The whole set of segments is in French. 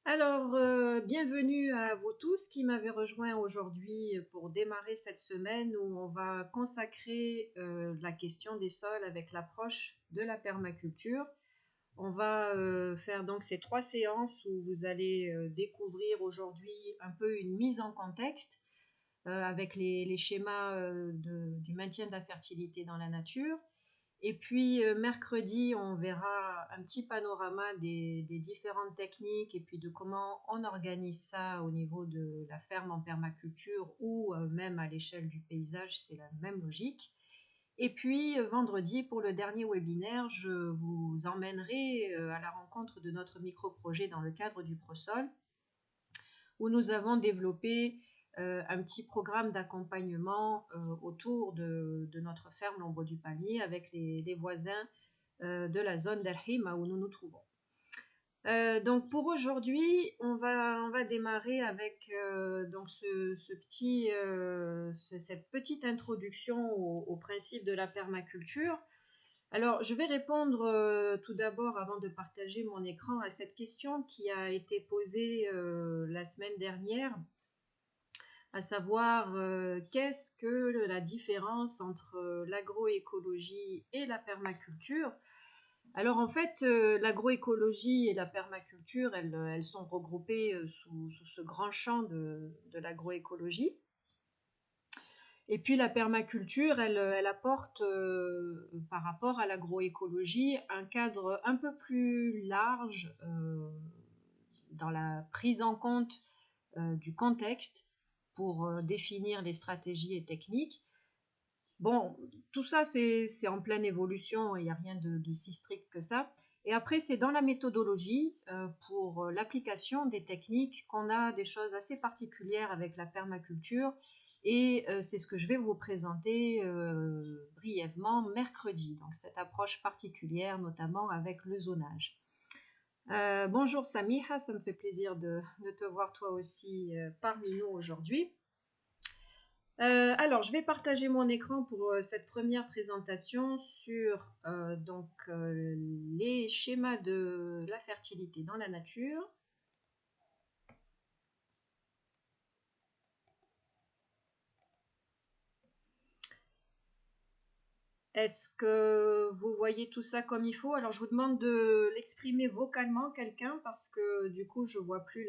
Bienvenue à vous tous qui m'avez rejoint aujourd'hui pour démarrer cette semaine où on va consacrer la question des sols avec l'approche de la permaculture. On va faire donc ces 3 séances où vous allez découvrir aujourd'hui un peu une mise en contexte avec les schémas du maintien de la fertilité dans la nature. Et puis mercredi, on verra un petit panorama des différentes techniques et puis de comment on organise ça au niveau de la ferme en permaculture ou même à l'échelle du paysage, c'est la même logique. Et puis vendredi, pour le dernier webinaire, je vous emmènerai à la rencontre de notre micro-projet dans le cadre du ProSol, où nous avons développé un petit programme d'accompagnement autour de notre ferme L'Ombre du Palmier avec les voisins de la zone d'Al-Hima où nous nous trouvons. Donc pour aujourd'hui, on va démarrer avec cette petite introduction au principe de la permaculture. Alors, je vais répondre tout d'abord, avant de partager mon écran, à cette question qui a été posée la semaine dernière, à savoir qu'est-ce que la différence entre l'agroécologie et la permaculture. Alors en fait, l'agroécologie et la permaculture, elles sont regroupées sous ce grand champ de l'agroécologie. Et puis la permaculture, elle apporte par rapport à l'agroécologie un cadre un peu plus large dans la prise en compte du contexte pour définir les stratégies et techniques. Bon, tout ça, c'est en pleine évolution, il n'y a rien de si strict que ça. Et après, c'est dans la méthodologie, pour l'application des techniques, qu'on a des choses assez particulières avec la permaculture. Et c'est ce que je vais vous présenter brièvement mercredi. Donc, cette approche particulière, notamment avec le zonage. Bonjour Samiha, ça me fait plaisir de te voir toi aussi parmi nous aujourd'hui. Alors, je vais partager mon écran pour cette première présentation sur les schémas de la fertilité dans la nature. Est-ce que vous voyez tout ça comme il faut? Alors, je vous demande de l'exprimer vocalement, quelqu'un, parce que du coup, je vois plus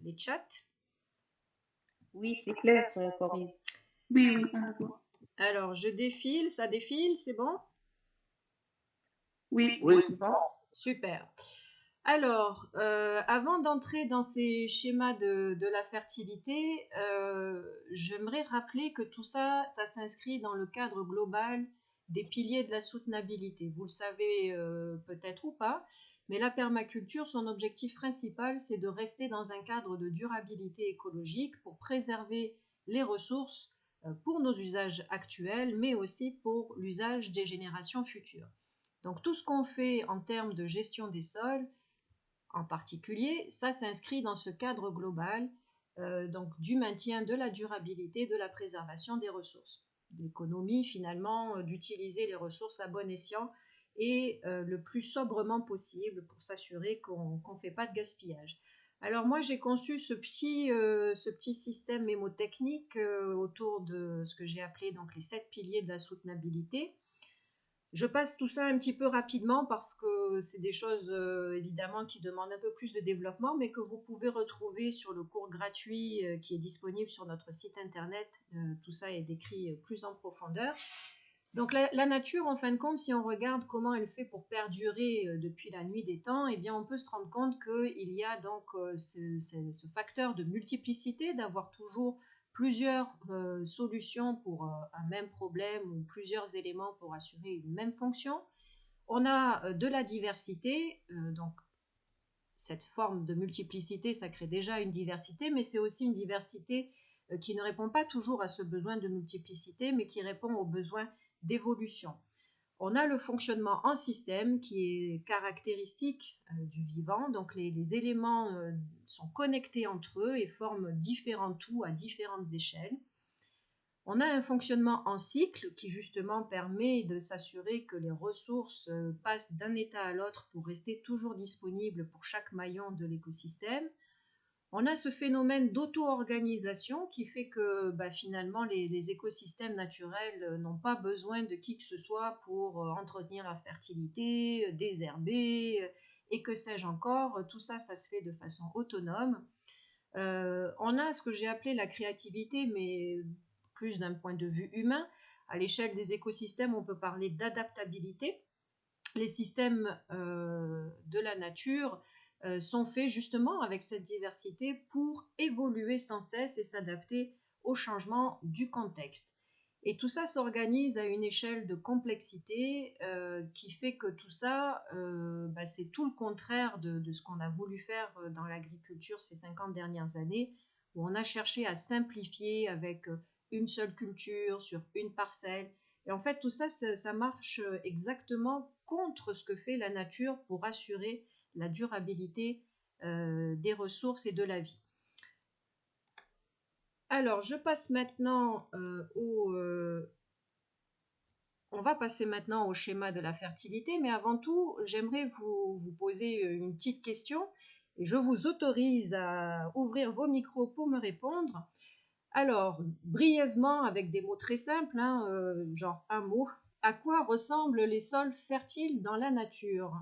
les chats. Oui, c'est clair, Corinne. Oui, oui, on le voit. Alors, je défile, ça défile, c'est bon? Oui, Oui, c'est bon. Super. Alors, avant d'entrer dans ces schémas de la fertilité, j'aimerais rappeler que tout ça, ça s'inscrit dans le cadre global des piliers de la soutenabilité. Vous le savez peut-être ou pas, mais la permaculture, son objectif principal, c'est de rester dans un cadre de durabilité écologique pour préserver les ressources pour nos usages actuels, mais aussi pour l'usage des générations futures. Donc tout ce qu'on fait en termes de gestion des sols, en particulier, ça s'inscrit dans ce cadre global donc du maintien de la durabilité, de la préservation des ressources, l'économie finalement, d'utiliser les ressources à bon escient et le plus sobrement possible pour s'assurer qu'on ne fait pas de gaspillage. Alors moi j'ai conçu ce petit système mémotechnique autour de ce que j'ai appelé donc les 7 piliers de la soutenabilité. Je passe tout ça un petit peu rapidement parce que c'est des choses évidemment qui demandent un peu plus de développement, mais que vous pouvez retrouver sur le cours gratuit qui est disponible sur notre site internet. Tout ça est décrit plus en profondeur. Donc la nature, en fin de compte, si on regarde comment elle fait pour perdurer depuis la nuit des temps, eh bien on peut se rendre compte qu'il y a donc ce facteur de multiplicité, d'avoir toujours plusieurs solutions pour un même problème ou plusieurs éléments pour assurer une même fonction. On a de la diversité, donc cette forme de multiplicité, ça crée déjà une diversité, mais c'est aussi une diversité qui ne répond pas toujours à ce besoin de multiplicité, mais qui répond au besoin d'évolution. On a le fonctionnement en système qui est caractéristique du vivant, donc les éléments sont connectés entre eux et forment différents tout à différentes échelles. On a un fonctionnement en cycle qui justement permet de s'assurer que les ressources passent d'un état à l'autre pour rester toujours disponibles pour chaque maillon de l'écosystème. On a ce phénomène d'auto-organisation qui fait que finalement les écosystèmes naturels n'ont pas besoin de qui que ce soit pour entretenir la fertilité, désherber et que sais-je encore. Tout ça, ça se fait de façon autonome. On a ce que j'ai appelé la créativité, mais plus d'un point de vue humain. À l'échelle des écosystèmes, on peut parler d'adaptabilité. Les systèmes de la nature sont faits justement avec cette diversité pour évoluer sans cesse et s'adapter aux changements du contexte. Et tout ça s'organise à une échelle de complexité qui fait que tout ça, c'est tout le contraire de ce qu'on a voulu faire dans l'agriculture ces 50 dernières années, où on a cherché à simplifier avec une seule culture sur une parcelle. Et en fait, tout ça, ça marche exactement contre ce que fait la nature pour assurer la durabilité des ressources et de la vie. Alors, je passe maintenant on va passer maintenant au schéma de la fertilité, mais avant tout, j'aimerais vous poser une petite question et je vous autorise à ouvrir vos micros pour me répondre. Alors, brièvement, avec des mots très simples, genre un mot, à quoi ressemblent les sols fertiles dans la nature?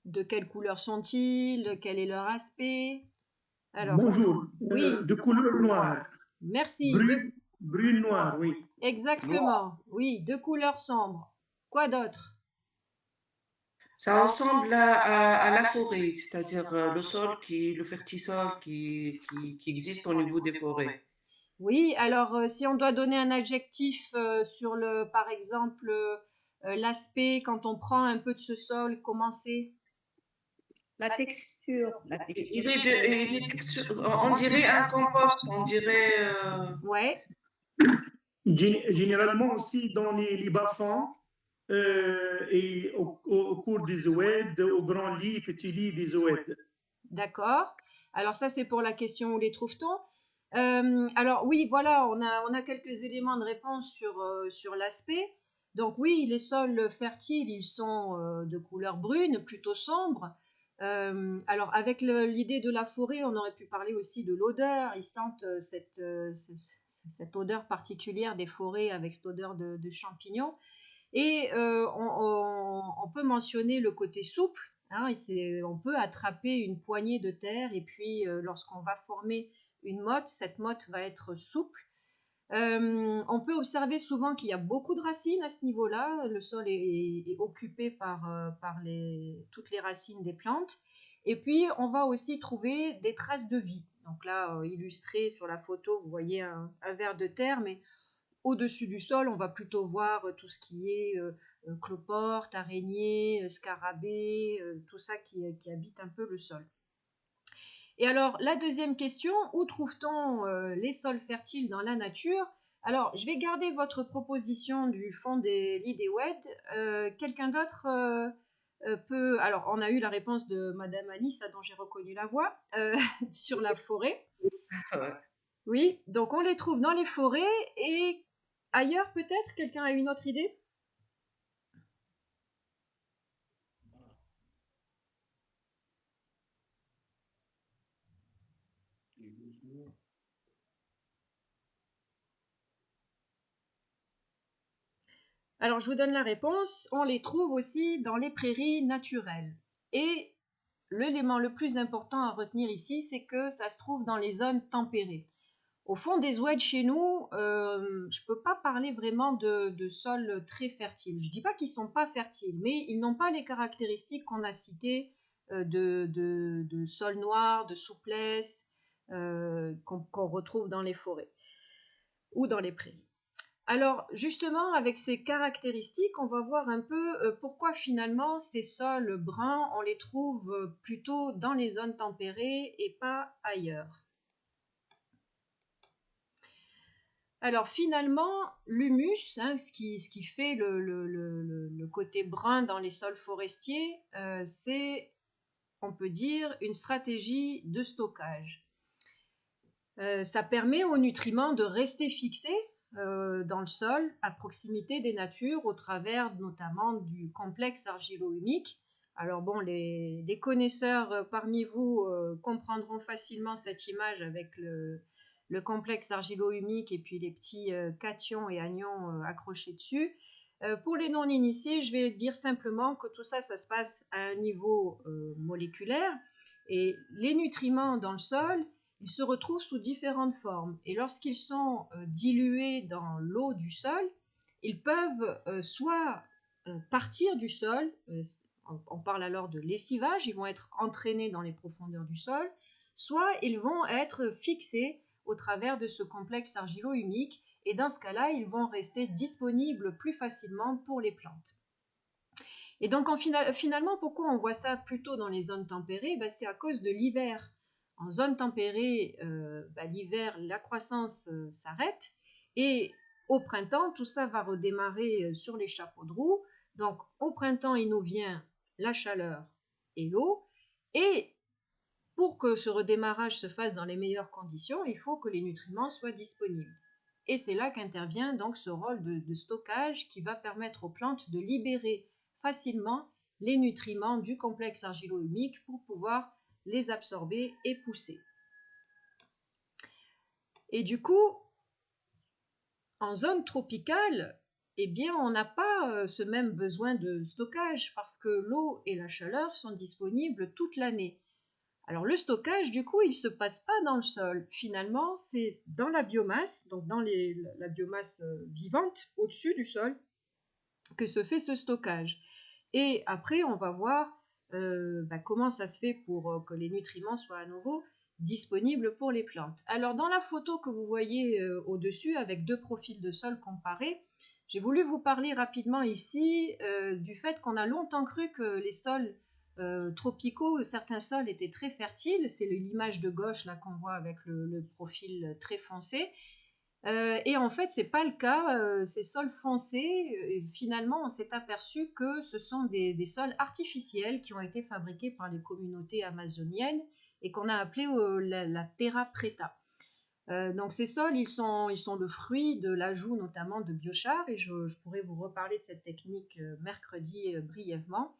De quelle couleur sont-ils? Quel est leur aspect? Alors, Bonjour, oui, de couleur noire, merci. brune noire, oui. Exactement, oui, de couleur sombre. Quoi d'autre? Ça ressemble à la forêt, c'est-à-dire le sol le fertisol qui existe au niveau des forêts. Oui, alors si on doit donner un adjectif sur par exemple, l'aspect quand on prend un peu de ce sol, comment c'est? La texture, la Il texture. on dirait un compost, on dirait. Ouais, Généralement aussi dans les bas-fonds et au cours des oueds, aux grands lits, petits lits des oueds. d'accord. Alors ça, c'est pour la question où les trouve-t-on? Alors oui, voilà, on a quelques éléments de réponse sur l'aspect. Donc oui, les sols fertiles, ils sont de couleur brune, plutôt sombre. Alors avec l'idée de la forêt, on aurait pu parler aussi de l'odeur. Ils sentent cette odeur particulière des forêts avec cette odeur de champignons. Et on peut mentionner le côté souple. Hein, on peut attraper une poignée de terre et puis lorsqu'on va former une motte, cette motte va être souple. On peut observer souvent qu'il y a beaucoup de racines à ce niveau-là. Le sol est occupé par toutes les racines des plantes. Et puis, on va aussi trouver des traces de vie. Donc là, illustré sur la photo, vous voyez un ver de terre, mais au-dessus du sol, on va plutôt voir tout ce qui est cloportes, araignées, scarabées, tout ça qui habite un peu le sol. Et alors, la deuxième question, où trouve-t-on les sols fertiles dans la nature? Alors, je vais garder votre proposition du fond des lits des oueds. Quelqu'un d'autre peut... Alors, on a eu la réponse de Madame Anis, dont j'ai reconnu la voix, sur la forêt. Ouais. Oui, donc on les trouve dans les forêts et ailleurs peut-être. Quelqu'un a une autre idée? Alors je vous donne la réponse. On les trouve aussi dans les prairies naturelles. Et l'élément le plus important à retenir ici, c'est que ça se trouve dans les zones tempérées. Au fond des oueds chez nous, je ne peux pas parler vraiment de sols très fertiles. Je ne dis pas qu'ils ne sont pas fertiles, mais ils n'ont pas les caractéristiques qu'on a citées de sol noir, de souplesse, qu'on retrouve dans les forêts ou dans les prairies. Alors justement, avec ces caractéristiques, on va voir un peu pourquoi finalement ces sols bruns, on les trouve plutôt dans les zones tempérées et pas ailleurs. Alors finalement, l'humus, ce qui fait le côté brun dans les sols forestiers, c'est, on peut dire, une stratégie de stockage. Ça permet aux nutriments de rester fixés dans le sol à proximité des natures au travers notamment du complexe argilo-humique. Alors bon, les connaisseurs parmi vous comprendront facilement cette image avec le complexe argilo-humique et puis les petits cations et anions accrochés dessus. Pour les non-initiés, je vais dire simplement que tout ça, ça se passe à un niveau moléculaire et les nutriments dans le sol, ils se retrouvent sous différentes formes. Et lorsqu'ils sont dilués dans l'eau du sol, ils peuvent soit partir du sol, on parle alors de lessivage, ils vont être entraînés dans les profondeurs du sol, soit ils vont être fixés au travers de ce complexe argilo-humique, et dans ce cas-là, ils vont rester disponibles plus facilement pour les plantes. Et donc finalement, pourquoi on voit ça plutôt dans les zones tempérées? C'est à cause de l'hiver. En zone tempérée, l'hiver, la croissance s'arrête et au printemps, tout ça va redémarrer sur les chapeaux de roue. Donc au printemps, il nous vient la chaleur et l'eau. Et pour que ce redémarrage se fasse dans les meilleures conditions, il faut que les nutriments soient disponibles. Et c'est là qu'intervient donc ce rôle de stockage qui va permettre aux plantes de libérer facilement les nutriments du complexe argilo-humique pour pouvoir les absorber et pousser. Et du coup, en zone tropicale, eh bien, on n'a pas ce même besoin de stockage parce que l'eau et la chaleur sont disponibles toute l'année. Alors le stockage, du coup, il ne se passe pas dans le sol. Finalement, c'est dans la biomasse, donc dans la biomasse vivante au-dessus du sol, que se fait ce stockage. Et après, on va voir comment ça se fait pour que les nutriments soient à nouveau disponibles pour les plantes. Alors dans la photo que vous voyez au-dessus, avec deux profils de sol comparés, j'ai voulu vous parler rapidement ici du fait qu'on a longtemps cru que les sols tropicaux, certains sols étaient très fertiles. C'est l'image de gauche là qu'on voit avec le profil très foncé. Et en fait, c'est pas le cas. Ces sols foncés, finalement, on s'est aperçu que ce sont des sols artificiels qui ont été fabriqués par les communautés amazoniennes et qu'on a appelé la terra preta. Donc ces sols, ils sont le fruit de l'ajout notamment de biochar, et je pourrais vous reparler de cette technique mercredi brièvement.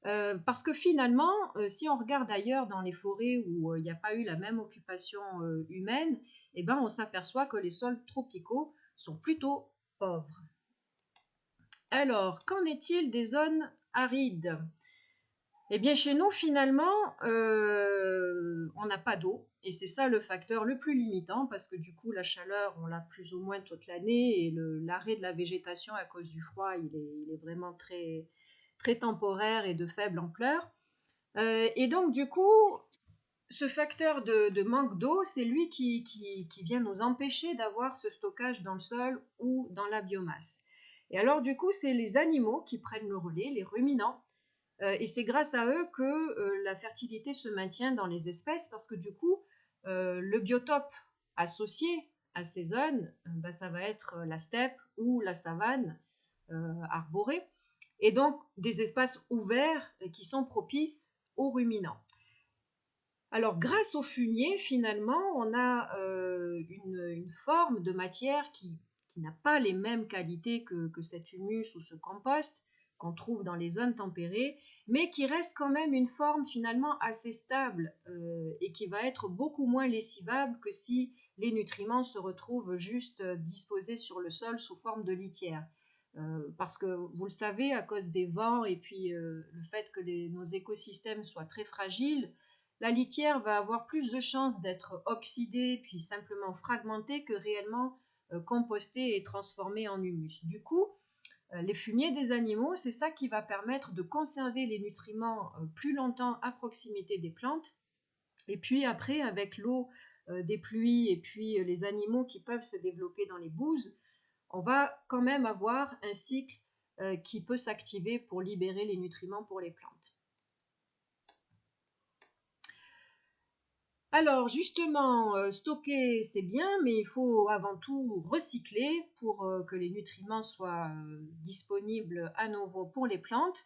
Parce que finalement, si on regarde ailleurs dans les forêts où il n'y a pas eu la même occupation humaine, on s'aperçoit que les sols tropicaux sont plutôt pauvres. Alors, qu'en est-il des zones arides? Eh bien, chez nous, finalement, on n'a pas d'eau, et c'est ça le facteur le plus limitant, parce que du coup, la chaleur, on l'a plus ou moins toute l'année, et l'arrêt de la végétation à cause du froid, il est vraiment très, très temporaire et de faible ampleur. Et donc, du coup, ce facteur de manque d'eau, c'est lui qui vient nous empêcher d'avoir ce stockage dans le sol ou dans la biomasse. Et alors, du coup, c'est les animaux qui prennent le relais, les ruminants, et c'est grâce à eux que la fertilité se maintient dans les espèces, parce que du coup, le biotope associé à ces zones, ça va être la steppe ou la savane arborée, et donc des espaces ouverts qui sont propices aux ruminants. Alors, grâce au fumier, finalement, on a une forme de matière qui n'a pas les mêmes qualités que cet humus ou ce compost qu'on trouve dans les zones tempérées, mais qui reste quand même une forme finalement assez stable et qui va être beaucoup moins lessivable que si les nutriments se retrouvent juste disposés sur le sol sous forme de litière. Parce que vous le savez, à cause des vents et puis le fait que nos écosystèmes soient très fragiles, la litière va avoir plus de chances d'être oxydée puis simplement fragmentée que réellement compostée et transformée en humus. Du coup, les fumiers des animaux, c'est ça qui va permettre de conserver les nutriments plus longtemps à proximité des plantes. Et puis après, avec l'eau des pluies et puis les animaux qui peuvent se développer dans les bouses, on va quand même avoir un cycle qui peut s'activer pour libérer les nutriments pour les plantes. Alors justement, stocker c'est bien, mais il faut avant tout recycler pour que les nutriments soient disponibles à nouveau pour les plantes.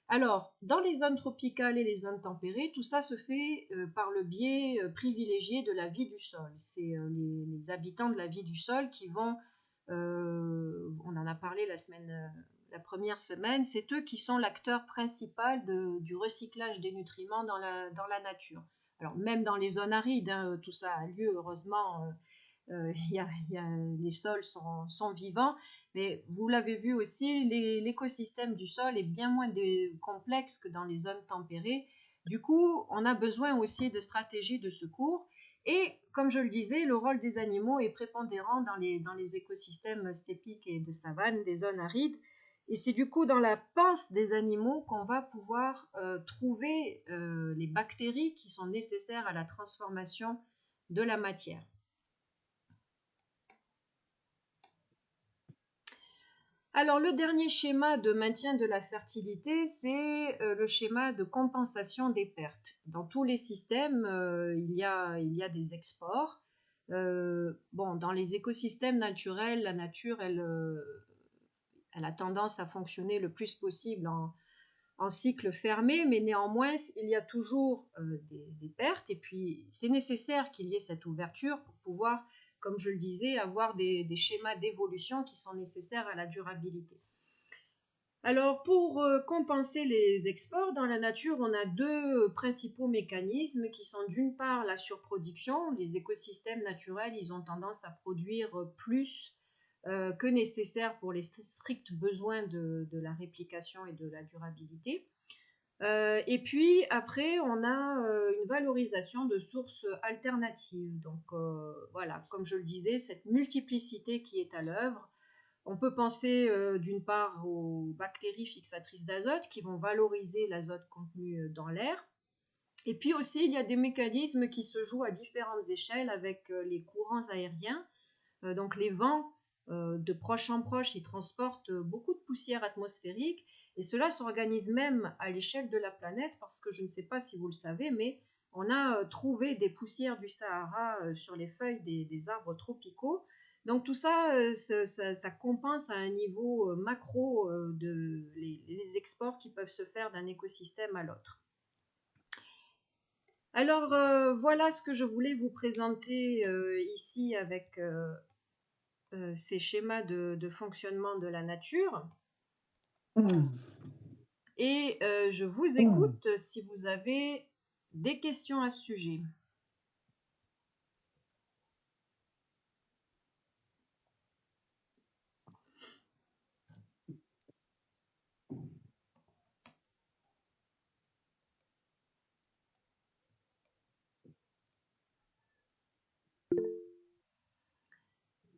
Alors, dans les zones tropicales et les zones tempérées, tout ça se fait par le biais privilégié de la vie du sol. C'est les habitants de la vie du sol qui vont, on en a parlé la première semaine, c'est eux qui sont l'acteur principal du recyclage des nutriments dans la nature. Alors, même dans les zones arides, hein, tout ça a lieu, heureusement, les sols sont vivants, mais vous l'avez vu aussi, l'écosystème du sol est bien moins complexe que dans les zones tempérées. Du coup, on a besoin aussi de stratégies de secours. Et comme je le disais, le rôle des animaux est prépondérant dans les écosystèmes steppiques et de savane, des zones arides. Et c'est du coup dans la panse des animaux qu'on va pouvoir trouver les bactéries qui sont nécessaires à la transformation de la matière. Alors, le dernier schéma de maintien de la fertilité, c'est le schéma de compensation des pertes. Dans tous les systèmes, il y a des exports. Dans les écosystèmes naturels, la nature, elle a tendance à fonctionner le plus possible en cycle fermé, mais néanmoins, il y a toujours des pertes. Et puis, c'est nécessaire qu'il y ait cette ouverture pour pouvoir, comme je le disais, avoir des schémas d'évolution qui sont nécessaires à la durabilité. Alors, pour compenser les exports dans la nature, on a deux principaux mécanismes qui sont d'une part la surproduction. Les écosystèmes naturels, ils ont tendance à produire plus que nécessaire pour les stricts besoins de la réplication et de la durabilité. Et puis après, on a une valorisation de sources alternatives. Donc voilà, comme je le disais, cette multiplicité qui est à l'œuvre. On peut penser d'une part aux bactéries fixatrices d'azote qui vont valoriser l'azote contenu dans l'air. Et puis aussi, il y a des mécanismes qui se jouent à différentes échelles avec les courants aériens. Donc les vents, de proche en proche, ils transportent beaucoup de poussière atmosphérique et cela s'organise même à l'échelle de la planète parce que je ne sais pas si vous le savez, mais on a trouvé des poussières du Sahara sur les feuilles des arbres tropicaux. Donc tout ça, ça compense à un niveau macro les exports qui peuvent se faire d'un écosystème à l'autre. Alors voilà ce que je voulais vous présenter ici avec ces schémas de fonctionnement de la nature. Et je vous écoute si vous avez des questions à ce sujet.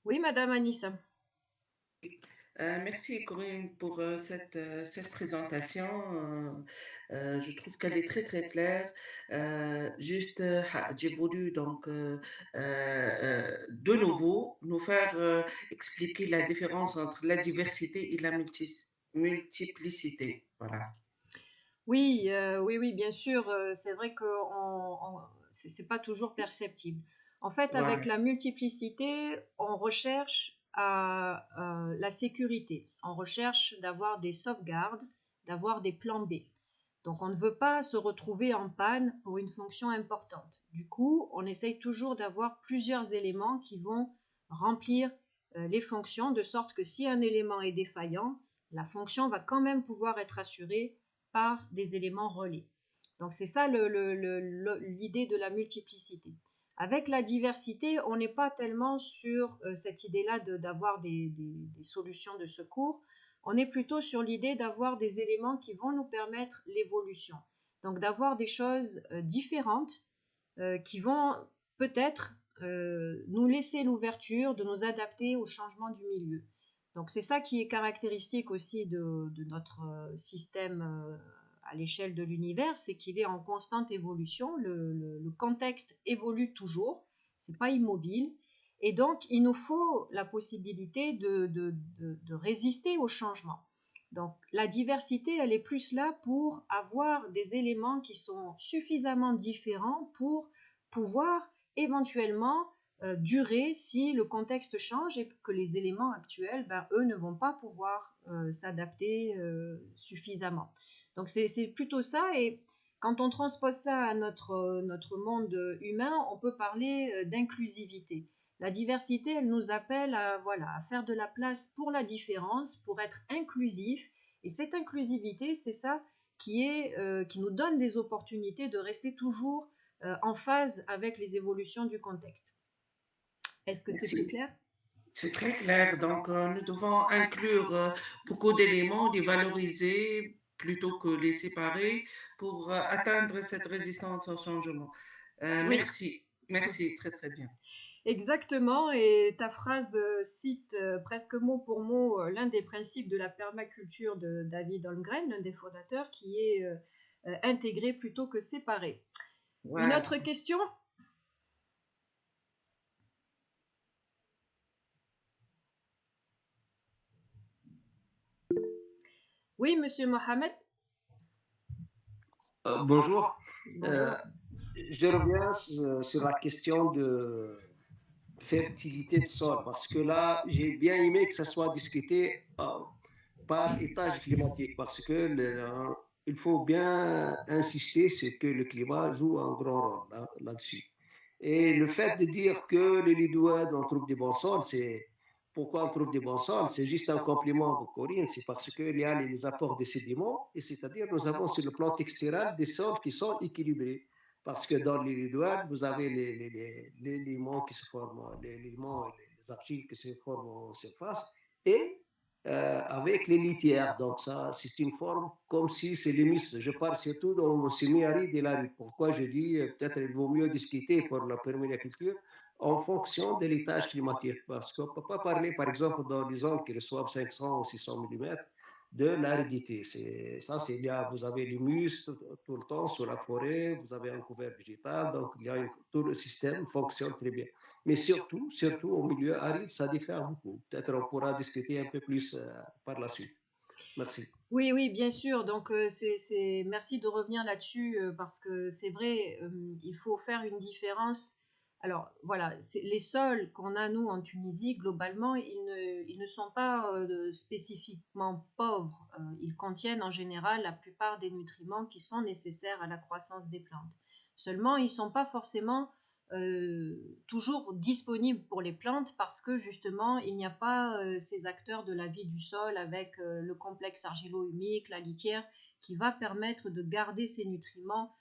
Oui, Madame Anissa. Merci Corinne pour cette présentation. Je trouve qu'elle est très très claire. J'ai voulu donc de nouveau nous faire expliquer la différence entre la diversité et la multiplicité. Voilà. Oui, oui, bien sûr. C'est vrai que c'est pas toujours perceptible. En fait, avec Ouais. la multiplicité, on recherche la sécurité. On recherche d'avoir des sauvegardes, d'avoir des plans B. Donc, on ne veut pas se retrouver en panne pour une fonction importante. Du coup, on essaye toujours d'avoir plusieurs éléments qui vont remplir les fonctions, de sorte que si un élément est défaillant, la fonction va quand même pouvoir être assurée par des éléments relais. Donc c'est ça l'idée de la multiplicité. Avec la diversité, on n'est pas tellement sur cette idée-là d'avoir des solutions de secours. On est plutôt sur l'idée d'avoir des éléments qui vont nous permettre l'évolution. Donc d'avoir des choses différentes qui vont peut-être nous laisser l'ouverture de nous adapter au changement du milieu. Donc c'est ça qui est caractéristique aussi de notre système à l'échelle de l'univers, c'est qu'il est en constante évolution, le contexte évolue toujours, c'est pas immobile, et donc il nous faut la possibilité de résister au changement. Donc la diversité, elle est plus là pour avoir des éléments qui sont suffisamment différents pour pouvoir éventuellement durer si le contexte change et que les éléments actuels, eux, ne vont pas pouvoir s'adapter suffisamment. Donc c'est plutôt ça. Et quand on transpose ça à notre monde humain, on peut parler d'inclusivité. La diversité, elle nous appelle à, voilà, à faire de la place pour la différence, pour être inclusif. Et cette inclusivité, c'est ça qui nous donne des opportunités de rester toujours en phase avec les évolutions du contexte. Est-ce que c'est plus Merci. clair? C'est très clair. Donc, nous devons inclure beaucoup d'éléments, les valoriser plutôt que les séparer pour atteindre cette résistance au changement. Oui, Merci. Merci, très très bien. exactement. Et ta phrase cite presque mot pour mot l'un des principes de la permaculture de David Holmgren, l'un des fondateurs, qui est intégrer plutôt que séparer. Une Voilà. autre question? Oui, monsieur Mohamed? Bonjour. Bonjour. Je reviens sur la question de fertilité de sol parce que là, j'ai bien aimé que ça soit discuté par étage climatique parce que il faut bien insister sur que le climat joue un grand rôle là-dessus. Et le fait de dire que les Lidouades, on trouve des bons sols, c'est pourquoi on trouve des bons sols, c'est juste un compliment de Corinne, c'est parce qu'il y a les apports de sédiments, et c'est-à-dire nous avons sur le plan textural des sols qui sont équilibrés. Parce que dans les Lidouades, vous avez les limons qui se forment, les limons et les argiles qui se forment en surface, et avec les litières. Donc ça, c'est une forme comme si c'est l'hémisphère. Je parle surtout dans le semi-aride et l'aride. Pourquoi je dis peut-être il vaut mieux discuter pour la permaculture en fonction de l'étage climatique. Parce qu'on ne peut pas parler, par exemple, dans les zones qui reçoivent 500 ou 600 mm de l'aridité. Ça, c'est bien. Vous avez l'humus tout le temps sur la forêt, vous avez un couvert végétal, donc tout le système fonctionne très bien. Mais surtout au milieu aride, ça diffère beaucoup. Peut-être on pourra discuter un peu plus par la suite. Merci. Oui, oui, bien sûr. Donc, merci de revenir là-dessus parce que c'est vrai, il faut faire une différence. Alors, voilà, les sols qu'on a, nous, en Tunisie, globalement, ils ne sont pas spécifiquement pauvres. Ils contiennent en général la plupart des nutriments qui sont nécessaires à la croissance des plantes. Seulement, ils ne sont pas forcément toujours disponible pour les plantes parce que justement il n'y a pas ces acteurs de la vie du sol avec le complexe argilo-humique, la litière qui va permettre de garder ces nutriments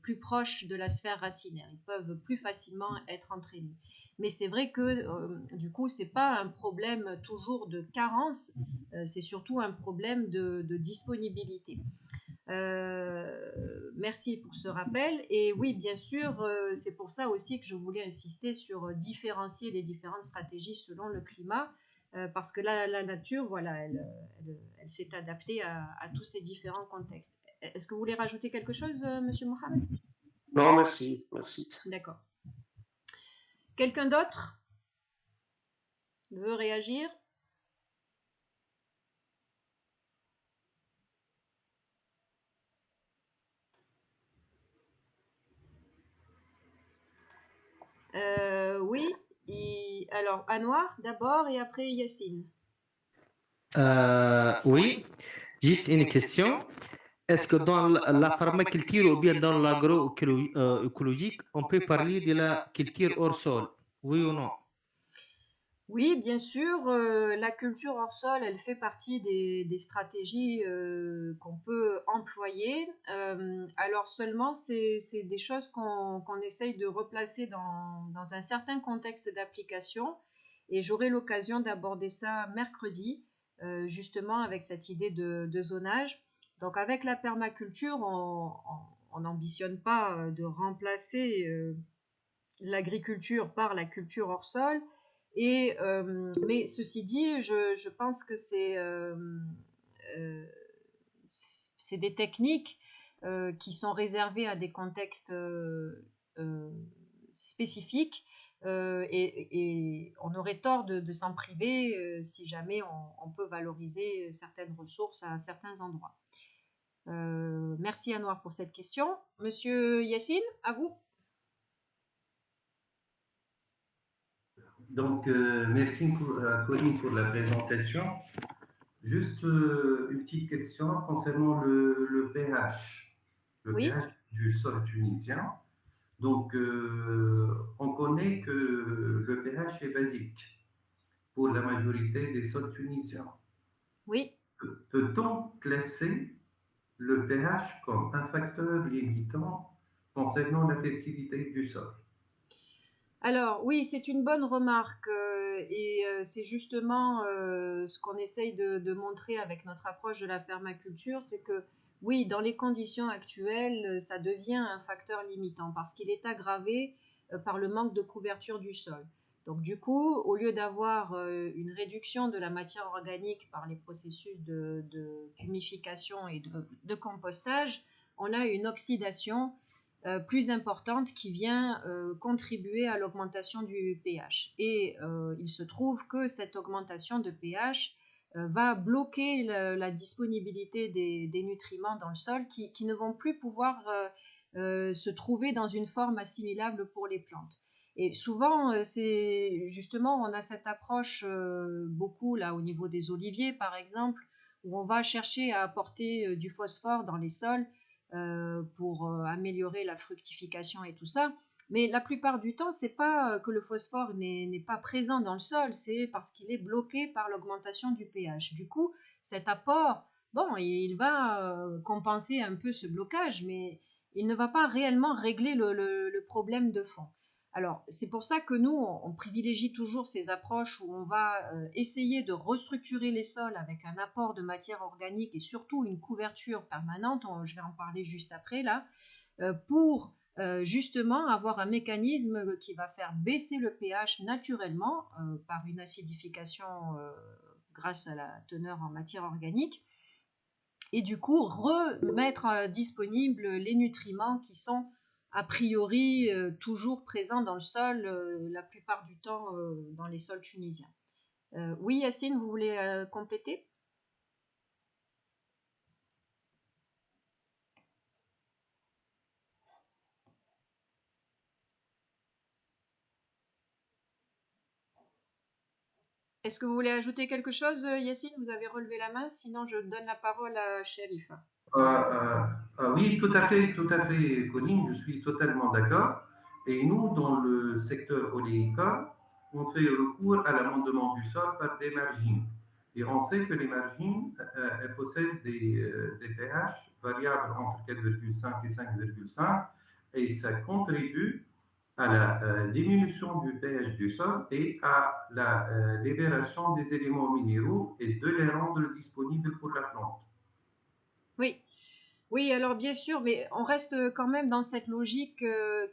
plus proches de la sphère racinaire. Ils peuvent plus facilement être entraînés. Mais c'est vrai que du coup c'est pas un problème toujours de carence, c'est surtout un problème de disponibilité. Merci pour ce rappel. Et oui, bien sûr, c'est pour ça aussi que je voulais insister sur différencier les différentes stratégies selon le climat, parce que la nature, voilà, elle s'est adaptée à tous ces différents contextes. Est-ce que vous voulez rajouter quelque chose, Monsieur Mohamed? Non, merci. Merci. D'accord. Quelqu'un d'autre veut réagir? Oui. Alors, Anouar d'abord et après Yacine. Oui, juste une question. Est-ce que dans la permaculture ou bien dans l'agroécologique, on peut parler de la culture hors sol? Oui ou non? Oui, bien sûr, la culture hors sol, elle fait partie des stratégies qu'on peut employer. Alors seulement, c'est des choses qu'on essaye de replacer dans un certain contexte d'application. Et j'aurai l'occasion d'aborder ça mercredi, justement avec cette idée de zonage. Donc avec la permaculture, on n'ambitionne pas de remplacer l'agriculture par la culture hors sol. Mais ceci dit, je pense que c'est des techniques qui sont réservées à des contextes spécifiques et on aurait tort de s'en priver si jamais on peut valoriser certaines ressources à certains endroits. Merci Anouar pour cette question. Monsieur Yassine, à vous. Donc, merci Corinne pour la présentation. Juste une petite question concernant le pH. Le Oui, pH du sol tunisien. Donc, on connaît que le pH est basique pour la majorité des sols tunisiens. oui. Peut-on classer le pH comme un facteur limitant concernant la fertilité du sol? Alors oui, c'est une bonne remarque et c'est justement ce qu'on essaye de montrer avec notre approche de la permaculture, c'est que oui, dans les conditions actuelles, ça devient un facteur limitant parce qu'il est aggravé par le manque de couverture du sol. Donc du coup, au lieu d'avoir une réduction de la matière organique par les processus d'humification et de compostage, on a une oxydation plus importante qui vient contribuer à l'augmentation du pH. Et il se trouve que cette augmentation de pH va bloquer la disponibilité des nutriments dans le sol qui ne vont plus pouvoir se trouver dans une forme assimilable pour les plantes. Et souvent, c'est justement, on a cette approche beaucoup là au niveau des oliviers, par exemple, où on va chercher à apporter du phosphore dans les sols pour améliorer la fructification et tout ça. Mais la plupart du temps, c'est pas que le phosphore n'est pas présent dans le sol, c'est parce qu'il est bloqué par l'augmentation du pH. Du coup, cet apport, bon, il va compenser un peu ce blocage, mais il ne va pas réellement régler le problème de fond. Alors, c'est pour ça que nous, on privilégie toujours ces approches où on va essayer de restructurer les sols avec un apport de matière organique et surtout une couverture permanente, je vais en parler juste après là, pour justement avoir un mécanisme qui va faire baisser le pH naturellement par une acidification grâce à la teneur en matière organique et du coup remettre disponibles les nutriments qui sont a priori toujours présents dans le sol la plupart du temps dans les sols tunisiens. Oui, Yacine, vous voulez compléter? Est-ce que vous voulez ajouter quelque chose, Yacine? Vous avez relevé la main, sinon je donne la parole à Sherifa. Oui, tout à fait, Colline, je suis totalement d'accord. Et nous, dans le secteur oléicole, on fait recours à l'amendement du sol par des margines. Et on sait que les margines, elles possèdent des pH variables entre 4,5 et 5,5, et ça contribue à la diminution du pH du sol et à la libération des éléments minéraux et de les rendre disponibles pour la plante. Oui, oui, alors bien sûr, mais on reste quand même dans cette logique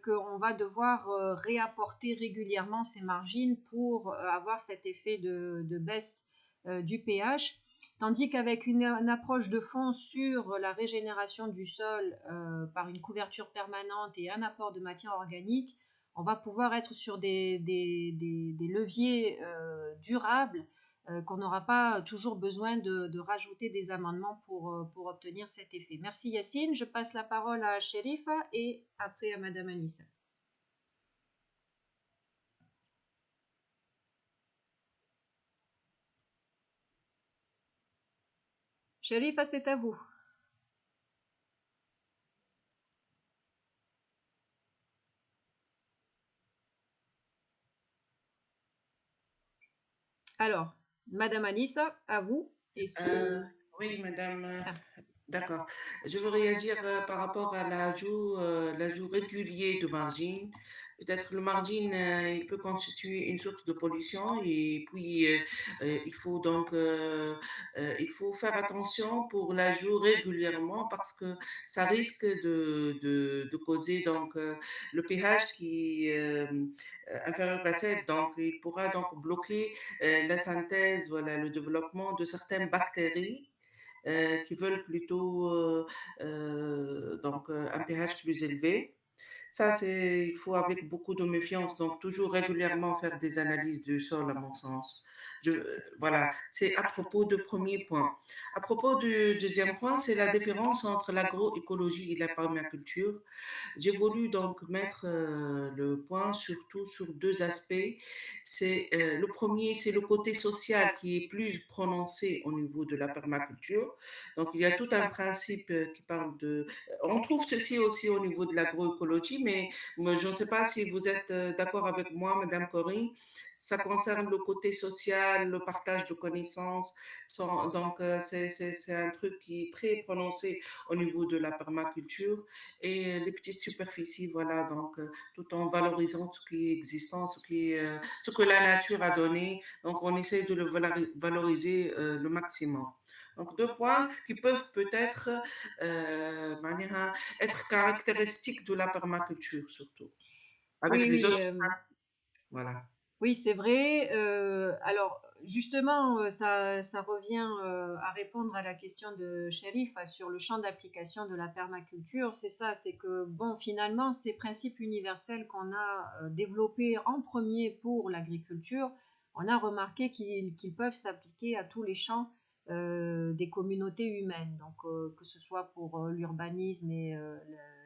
qu'on va devoir réapporter régulièrement ces margines pour avoir cet effet de baisse du pH. Tandis qu'avec une approche de fond sur la régénération du sol par une couverture permanente et un apport de matière organique, on va pouvoir être sur des leviers durables qu'on n'aura pas toujours besoin de rajouter des amendements pour obtenir cet effet. Merci Yacine. Je passe la parole à Sherifa et après à Madame Anissa. Sherifa, c'est à vous. Alors, Madame Anissa, à vous. Et si... Oui, madame. Ah. D'accord. Je veux réagir par rapport à l'ajout régulier de margine. Peut-être le margine, il peut constituer une source de pollution et puis il faut donc il faut faire attention pour l'ajout régulièrement parce que ça risque de causer donc le pH qui est inférieur à 7, donc il pourra donc bloquer la synthèse, voilà, le développement de certaines bactéries qui veulent plutôt donc un pH plus élevé. Ça, il faut avec beaucoup de méfiance, donc toujours régulièrement faire des analyses du sol, à mon sens. Voilà, c'est à propos du premier point. À propos du deuxième point, c'est la différence entre l'agroécologie et la permaculture. J'ai voulu donc mettre le point surtout sur deux aspects. C'est le premier, c'est le côté social qui est plus prononcé au niveau de la permaculture. Donc il y a tout un principe qui parle de. On trouve ceci aussi au niveau de l'agroécologie, mais moi, je ne sais pas si vous êtes d'accord avec moi, Madame Corinne. Ça concerne le côté social, le partage de connaissances. Donc c'est un truc qui est très prononcé au niveau de la permaculture et les petites superficies, voilà, donc tout en valorisant ce qui est existant, ce que la nature a donné, donc on essaie de le valoriser le maximum. Donc deux points qui peuvent peut-être être caractéristiques de la permaculture surtout, avec Oui, les oui, autres, voilà. oui, c'est vrai. Alors, justement, ça revient à répondre à la question de Chérif sur le champ d'application de la permaculture. C'est ça, c'est que, bon, finalement, ces principes universels qu'on a développés en premier pour l'agriculture, on a remarqué qu'ils peuvent s'appliquer à tous les champs des communautés humaines. Donc, que ce soit pour l'urbanisme et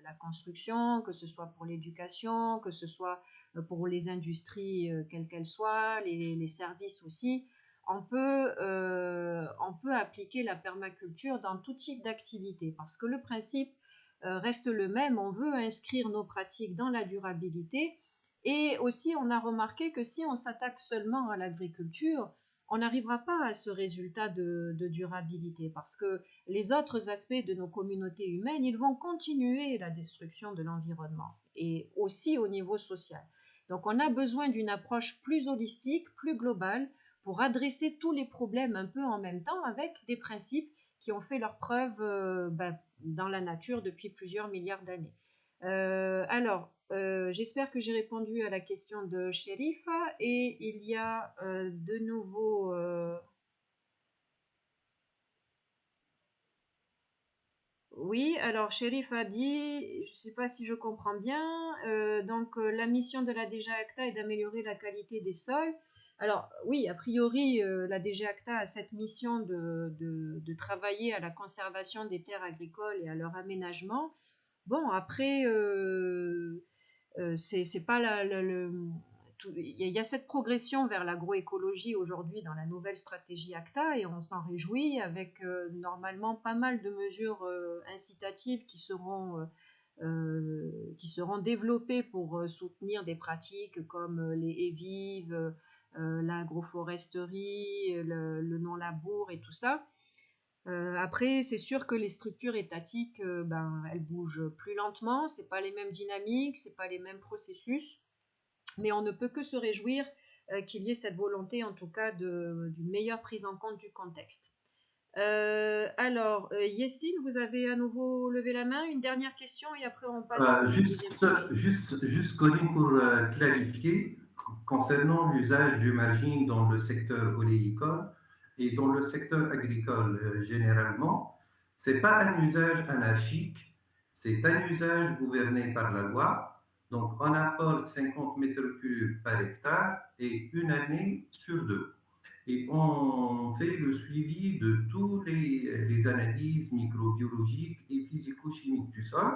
la construction, que ce soit pour l'éducation, que ce soit pour les industries, quelles qu'elles soient, les services aussi. On peut appliquer la permaculture dans tout type d'activité parce que le principe reste le même. On veut inscrire nos pratiques dans la durabilité et aussi on a remarqué que si on s'attaque seulement à l'agriculture, on n'arrivera pas à ce résultat de durabilité parce que les autres aspects de nos communautés humaines, ils vont continuer la destruction de l'environnement et aussi au niveau social. Donc on a besoin d'une approche plus holistique, plus globale, pour adresser tous les problèmes un peu en même temps avec des principes qui ont fait leur preuve dans la nature depuis plusieurs milliards d'années. J'espère que j'ai répondu à la question de Shérif et il y a de nouveau... Oui, alors Shérif a dit, je ne sais pas si je comprends bien, la mission de la DG ACTA est d'améliorer la qualité des sols. Alors oui, a priori, la DG ACTA a cette mission de travailler à la conservation des terres agricoles et à leur aménagement. Bon, après, c'est pas il y a cette progression vers l'agroécologie aujourd'hui dans la nouvelle stratégie ACTA et on s'en réjouit avec normalement pas mal de mesures incitatives qui seront développées pour soutenir des pratiques comme les EVIV, l'agroforesterie, le non-labour et tout ça. Après, c'est sûr que les structures étatiques, elles bougent plus lentement, c'est pas les mêmes dynamiques, c'est pas les mêmes processus, mais on ne peut que se réjouir qu'il y ait cette volonté, en tout cas, d'une meilleure prise en compte du contexte. Yessine, vous avez à nouveau levé la main. Une dernière question et après on passe au deuxième sujet. Juste, Colline, pour clarifier, concernant l'usage du margine dans le secteur oléicole et dans le secteur agricole généralement, ce n'est pas un usage anarchique, c'est un usage gouverné par la loi. Donc, on apporte 50 mètres cubes par hectare et une année sur deux. Et on fait le suivi de toutes les analyses microbiologiques et physico-chimiques du sol.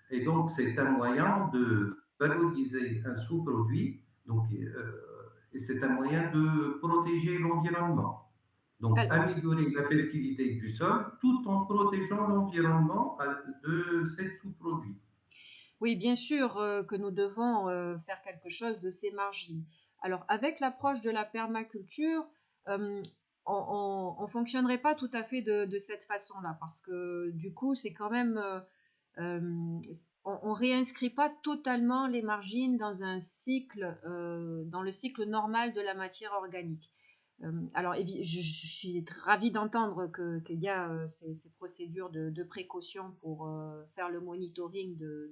Et donc, c'est un moyen de valoriser un sous-produit. Et c'est un moyen de protéger l'environnement. Donc, améliorer la fertilité du sol tout en protégeant l'environnement de ces sous-produits. Oui, bien sûr que nous devons faire quelque chose de ces margines. Alors, avec l'approche de la permaculture, on ne fonctionnerait pas tout à fait de cette façon-là, parce que du coup, c'est quand même... on réinscrit pas totalement les margines dans un cycle, dans le cycle normal de la matière organique. Alors, je suis ravie d'entendre qu'il y a ces procédures de précaution pour faire le monitoring de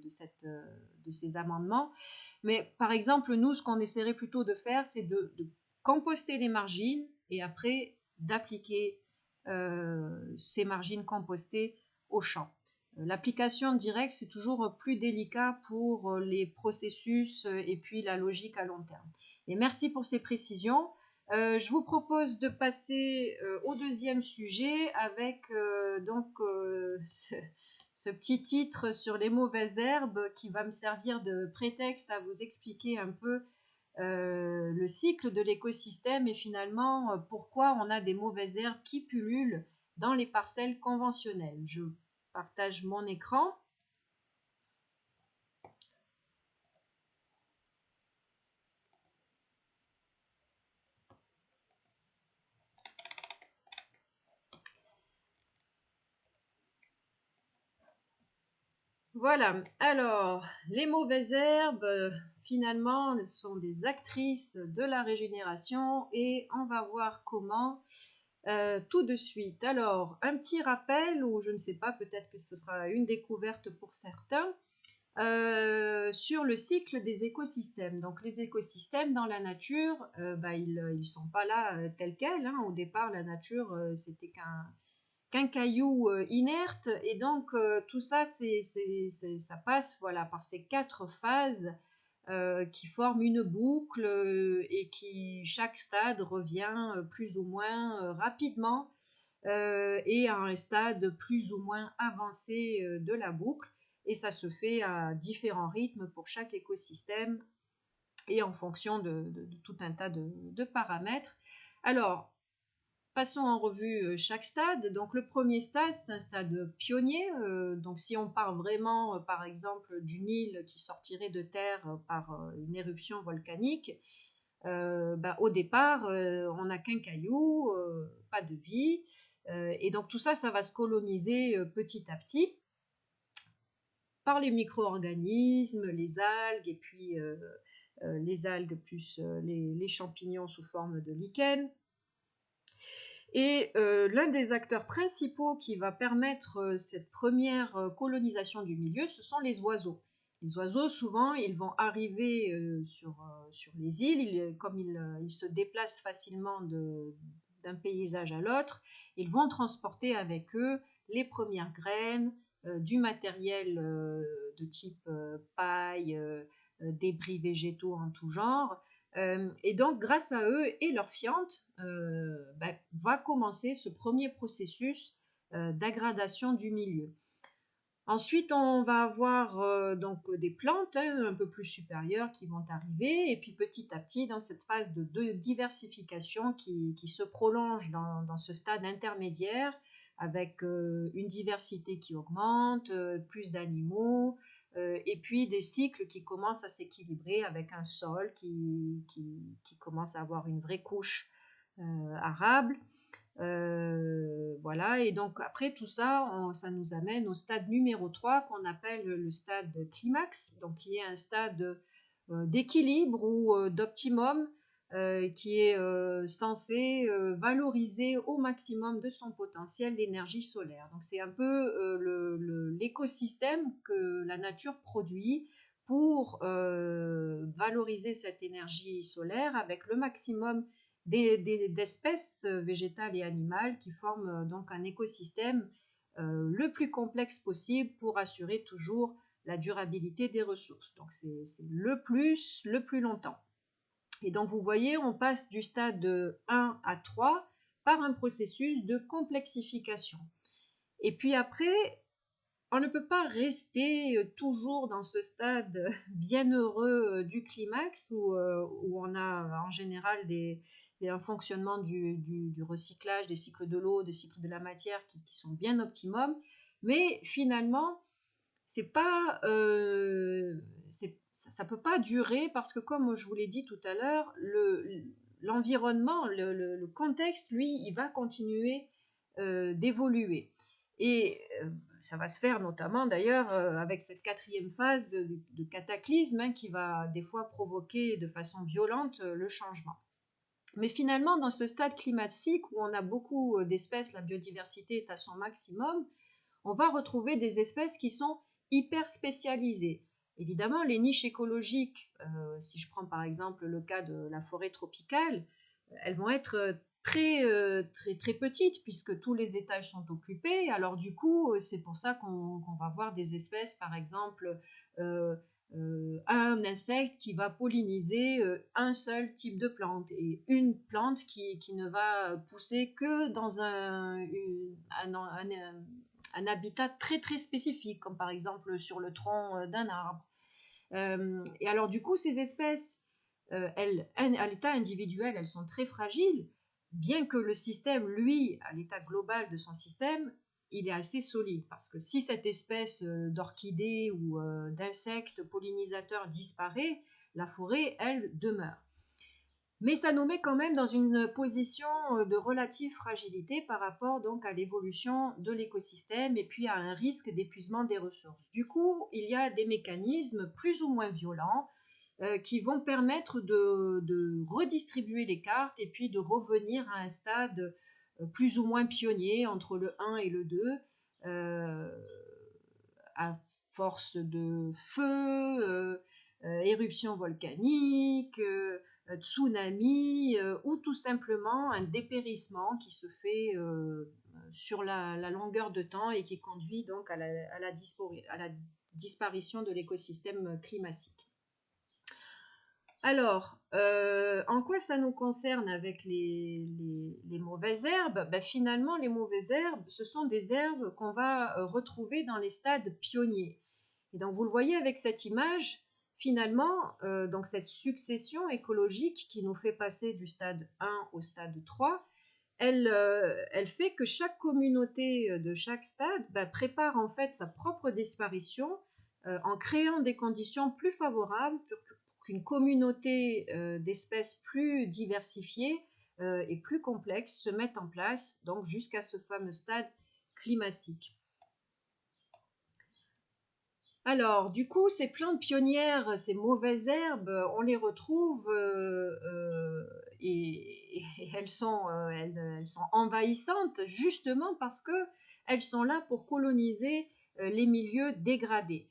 ces amendements. Mais par exemple, nous, ce qu'on essaierait plutôt de faire, c'est de composter les margines et après d'appliquer ces margines compostées au champ. L'application directe, c'est toujours plus délicat pour les processus et puis la logique à long terme. Et merci pour ces précisions. Je vous propose de passer au deuxième sujet avec ce petit titre sur les mauvaises herbes qui va me servir de prétexte à vous expliquer un peu le cycle de l'écosystème et finalement pourquoi on a des mauvaises herbes qui pullulent dans les parcelles conventionnelles. Je partage mon écran. Voilà, alors les mauvaises herbes, finalement, elles sont des actrices de la régénération et on va voir comment tout de suite. Alors, un petit rappel, ou je ne sais pas, peut-être que ce sera une découverte pour certains, sur le cycle des écosystèmes. Donc les écosystèmes dans la nature, ils sont pas là tels quels, hein. Au départ, la nature, c'était qu'un caillou inerte, et donc tout ça, ça passe voilà, par ces 4 phases qui forment une boucle et qui, chaque stade revient plus ou moins rapidement et à un stade plus ou moins avancé de la boucle. Et ça se fait à différents rythmes pour chaque écosystème et en fonction de tout un tas de paramètres. Alors, passons en revue chaque stade. Donc le premier stade, c'est un stade pionnier. Donc si on part vraiment, par exemple, d'une île qui sortirait de terre par une éruption volcanique, au départ, on n'a qu'un caillou, pas de vie. Et donc tout ça, ça va se coloniser petit à petit par les micro-organismes, les algues, et puis les algues plus les champignons sous forme de lichen. Et l'un des acteurs principaux qui va permettre cette première colonisation du milieu, ce sont les oiseaux. Les oiseaux, souvent, ils vont arriver sur les îles, comme ils se déplacent facilement d'un paysage à l'autre, ils vont transporter avec eux les premières graines, du matériel de type paille, débris végétaux en tout genre. Et donc, grâce à eux et leur fiente, va commencer ce premier processus d'aggradation du milieu. Ensuite, on va avoir donc des plantes un peu plus supérieures qui vont arriver, et puis petit à petit, dans cette phase de diversification qui se prolonge dans ce stade intermédiaire, avec une diversité qui augmente, plus d'animaux, et puis des cycles qui commencent à s'équilibrer avec un sol qui commence à avoir une vraie couche arable. Voilà, et donc après tout ça, ça nous amène au stade numéro 3 qu'on appelle le stade climax, donc qui est un stade d'équilibre ou d'optimum qui est censé valoriser au maximum de son potentiel l'énergie solaire. Donc c'est un peu l'écosystème que la nature produit pour valoriser cette énergie solaire avec le maximum d'espèces végétales et animales qui forment donc un écosystème le plus complexe possible pour assurer toujours la durabilité des ressources. Donc c'est le plus longtemps. Et donc vous voyez, on passe du stade de 1 à 3 par un processus de complexification. Et puis après, on ne peut pas rester toujours dans ce stade bienheureux du climax où on a en général un fonctionnement du recyclage, des cycles de l'eau, des cycles de la matière qui sont bien optimum. Mais finalement, ça peut pas durer parce que, comme je vous l'ai dit tout à l'heure, l'environnement, le contexte, lui, il va continuer d'évoluer. Et ça va se faire notamment d'ailleurs avec cette 4e phase de cataclysme qui va des fois provoquer de façon violente le changement. Mais finalement, dans ce stade climatique où on a beaucoup d'espèces, la biodiversité est à son maximum, on va retrouver des espèces qui sont hyper spécialisées. Évidemment, les niches écologiques, si je prends par exemple le cas de la forêt tropicale, elles vont être très petite puisque tous les étages sont occupés. Alors du coup, c'est pour ça qu'on va voir des espèces, par exemple, un insecte qui va polliniser un seul type de plante et une plante qui ne va pousser que dans un habitat très spécifique, comme par exemple sur le tronc d'un arbre. Et alors du coup, ces espèces, à l'état individuel, elles sont très fragiles, bien que le système, lui, à l'état global de son système, il est assez solide, parce que si cette espèce d'orchidée ou d'insecte pollinisateur disparaît, la forêt, elle, demeure. Mais ça nous met quand même dans une position de relative fragilité par rapport donc à l'évolution de l'écosystème et puis à un risque d'épuisement des ressources. Du coup, il y a des mécanismes plus ou moins violents qui vont permettre de redistribuer les cartes et puis de revenir à un stade plus ou moins pionnier entre le 1 et le 2, à force de feu, éruption volcanique, tsunami, ou tout simplement un dépérissement qui se fait sur la longueur de temps et qui conduit donc à la disparition de l'écosystème climatique. Alors, en quoi ça nous concerne avec les mauvaises herbes? Ben, finalement, les mauvaises herbes, ce sont des herbes qu'on va retrouver dans les stades pionniers. Et donc, vous le voyez avec cette image, finalement, donc cette succession écologique qui nous fait passer du stade 1 au stade 3, elle fait que chaque communauté de chaque stade prépare en fait sa propre disparition en créant des conditions plus favorables pour qu'une communauté d'espèces plus diversifiées et plus complexes se mette en place, donc jusqu'à ce fameux stade climatique. Alors, du coup, ces plantes pionnières, ces mauvaises herbes, on les retrouve et elles sont envahissantes justement parce qu'elles sont là pour coloniser les milieux dégradés.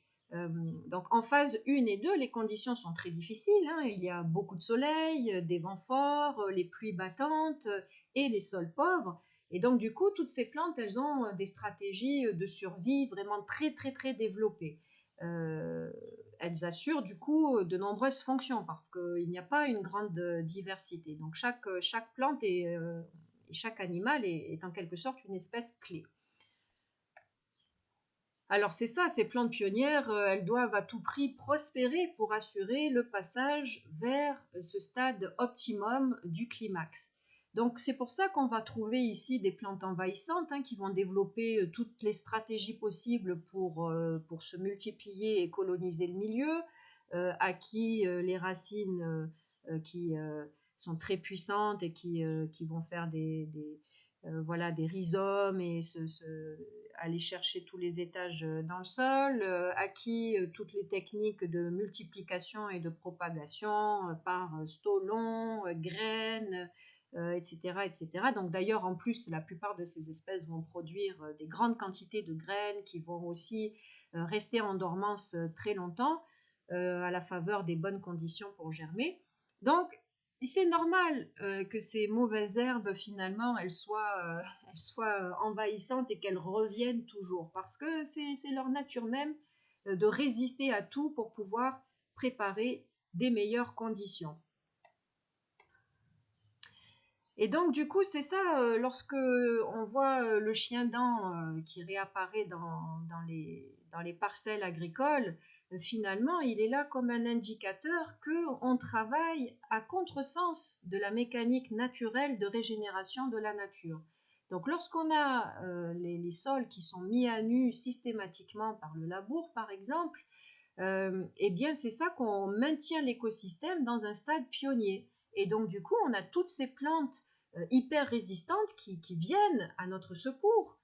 Donc en phase 1 et 2, les conditions sont très difficiles, hein. Il y a beaucoup de soleil, des vents forts, les pluies battantes et les sols pauvres. Et donc du coup, toutes ces plantes, elles ont des stratégies de survie vraiment très développées. Elles assurent du coup de nombreuses fonctions parce qu'il n'y a pas une grande diversité. Donc chaque plante et chaque animal est en quelque sorte une espèce clé. Alors c'est ça, ces plantes pionnières, elles doivent à tout prix prospérer pour assurer le passage vers ce stade optimum du climax. Donc c'est pour ça qu'on va trouver ici des plantes envahissantes qui vont développer toutes les stratégies possibles pour se multiplier et coloniser le milieu, à qui les racines qui sont très puissantes et qui vont faire des rhizomes et aller chercher tous les étages dans le sol, acquis toutes les techniques de multiplication et de propagation par stolons, graines, etc., etc. Donc d'ailleurs, en plus, la plupart de ces espèces vont produire des grandes quantités de graines qui vont aussi rester en dormance très longtemps à la faveur des bonnes conditions pour germer. Donc, c'est normal que ces mauvaises herbes, finalement, elles soient envahissantes et qu'elles reviennent toujours, parce que c'est leur nature même de résister à tout pour pouvoir préparer des meilleures conditions. Et donc, du coup, c'est ça, lorsque on voit le chien-dent qui réapparaît dans les parcelles agricoles, finalement, il est là comme un indicateur qu'on travaille à contresens de la mécanique naturelle de régénération de la nature. Donc, lorsqu'on a les sols qui sont mis à nu systématiquement par le labour, par exemple, eh bien, c'est ça qu'on maintient l'écosystème dans un stade pionnier. Et donc, du coup, on a toutes ces plantes hyper résistantes qui viennent à notre secours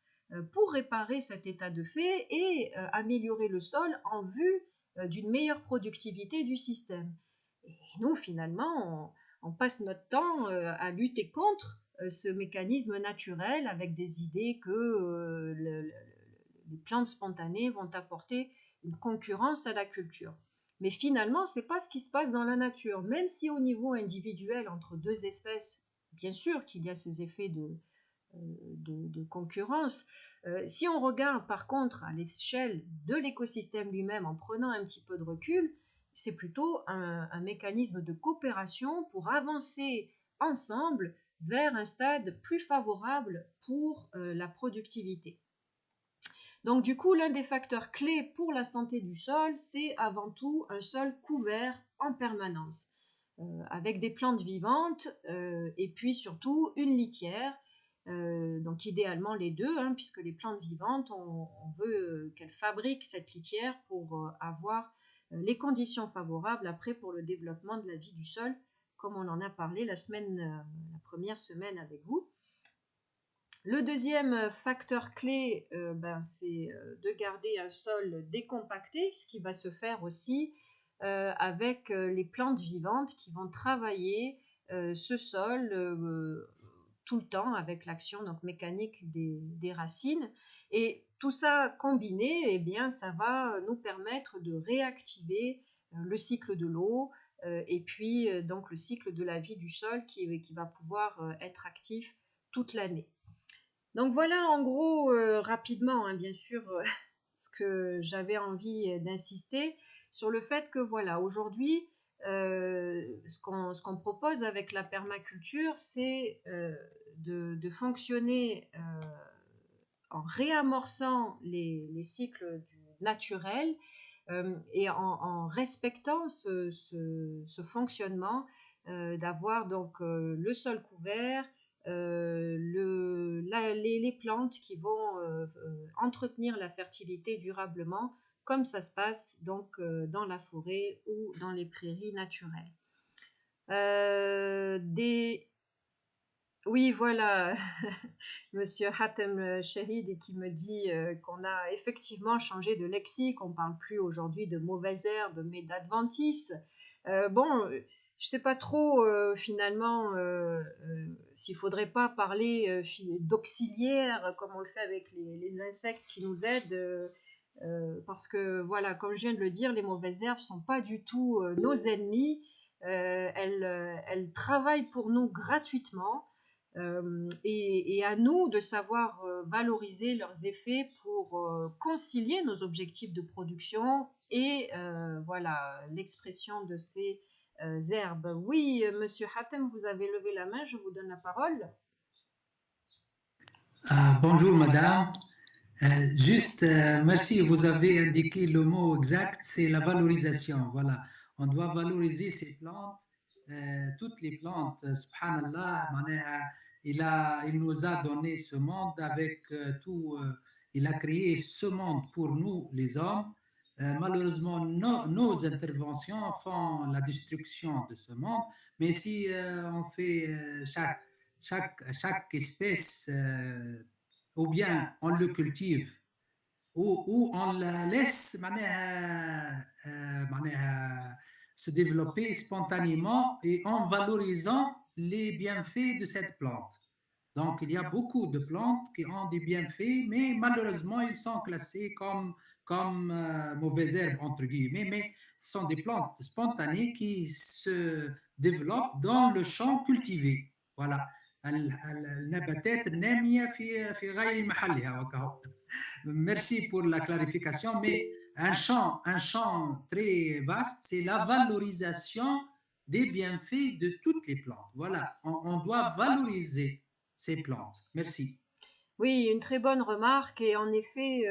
pour réparer cet état de fait et améliorer le sol en vue d'une meilleure productivité du système. Et nous, finalement, on passe notre temps à lutter contre ce mécanisme naturel avec des idées que les plantes spontanées vont apporter une concurrence à la culture. Mais finalement, ce n'est pas ce qui se passe dans la nature. Même si au niveau individuel, entre deux espèces, bien sûr qu'il y a ces effets de concurrence. Si on regarde par contre à l'échelle de l'écosystème lui-même en prenant un petit peu de recul, c'est plutôt un mécanisme de coopération pour avancer ensemble vers un stade plus favorable pour la productivité. Donc du coup, l'un des facteurs clés pour la santé du sol, c'est avant tout un sol couvert en permanence, avec des plantes vivantes et puis surtout une litière. Donc idéalement les deux, hein, puisque les plantes vivantes, on veut qu'elles fabriquent cette litière pour avoir les conditions favorables après pour le développement de la vie du sol, comme on en a parlé la première semaine avec vous. Le deuxième facteur clé, c'est de garder un sol décompacté, ce qui va se faire aussi avec les plantes vivantes qui vont travailler ce sol tout le temps avec l'action donc, mécanique des racines. Et tout ça combiné, eh bien, ça va nous permettre de réactiver le cycle de l'eau et puis donc le cycle de la vie du sol qui va pouvoir être actif toute l'année. Donc voilà en gros rapidement hein, bien sûr ce que j'avais envie d'insister sur le fait que voilà aujourd'hui ce qu'on propose avec la permaculture c'est de fonctionner en réamorçant les cycles naturels et en respectant ce fonctionnement d'avoir donc le sol couvert, les plantes qui vont entretenir la fertilité durablement, comme ça se passe donc dans la forêt ou dans les prairies naturelles. Oui, voilà, Monsieur Hatem Shahid qui me dit qu'on a effectivement changé de lexique, on ne parle plus aujourd'hui de mauvaises herbes, mais d'adventices. Je sais pas trop finalement s'il faudrait pas parler d'auxiliaires comme on le fait avec les insectes qui nous aident parce que voilà, comme je viens de le dire, les mauvaises herbes sont pas du tout nos ennemis. Elles travaillent pour nous gratuitement et à nous de savoir valoriser leurs effets pour concilier nos objectifs de production et voilà l'expression de ces herbes. Oui, Monsieur Hatem, vous avez levé la main, je vous donne la parole. Bonjour madame. Merci, vous avez indiqué le mot exact, c'est la valorisation. Voilà, on doit valoriser ces plantes, toutes les plantes. Subhanallah, il nous a donné ce monde avec tout. Il a créé ce monde pour nous, les hommes. Malheureusement, nos interventions font la destruction de ce monde. Mais si on fait chaque espèce ou bien on le cultive ou on la laisse se développer spontanément et en valorisant les bienfaits de cette plante. Donc, il y a beaucoup de plantes qui ont des bienfaits, mais malheureusement, ils sont classés comme mauvaises herbes, entre guillemets, mais ce sont des plantes spontanées qui se développent dans le champ cultivé. Voilà. النباتات النامية في غير محلها وكهو. Merci pour la clarification, mais un champ très vaste, c'est la valorisation des bienfaits de toutes les plantes. Voilà, on doit valoriser ces plantes. Merci. Oui, une très bonne remarque et en effet,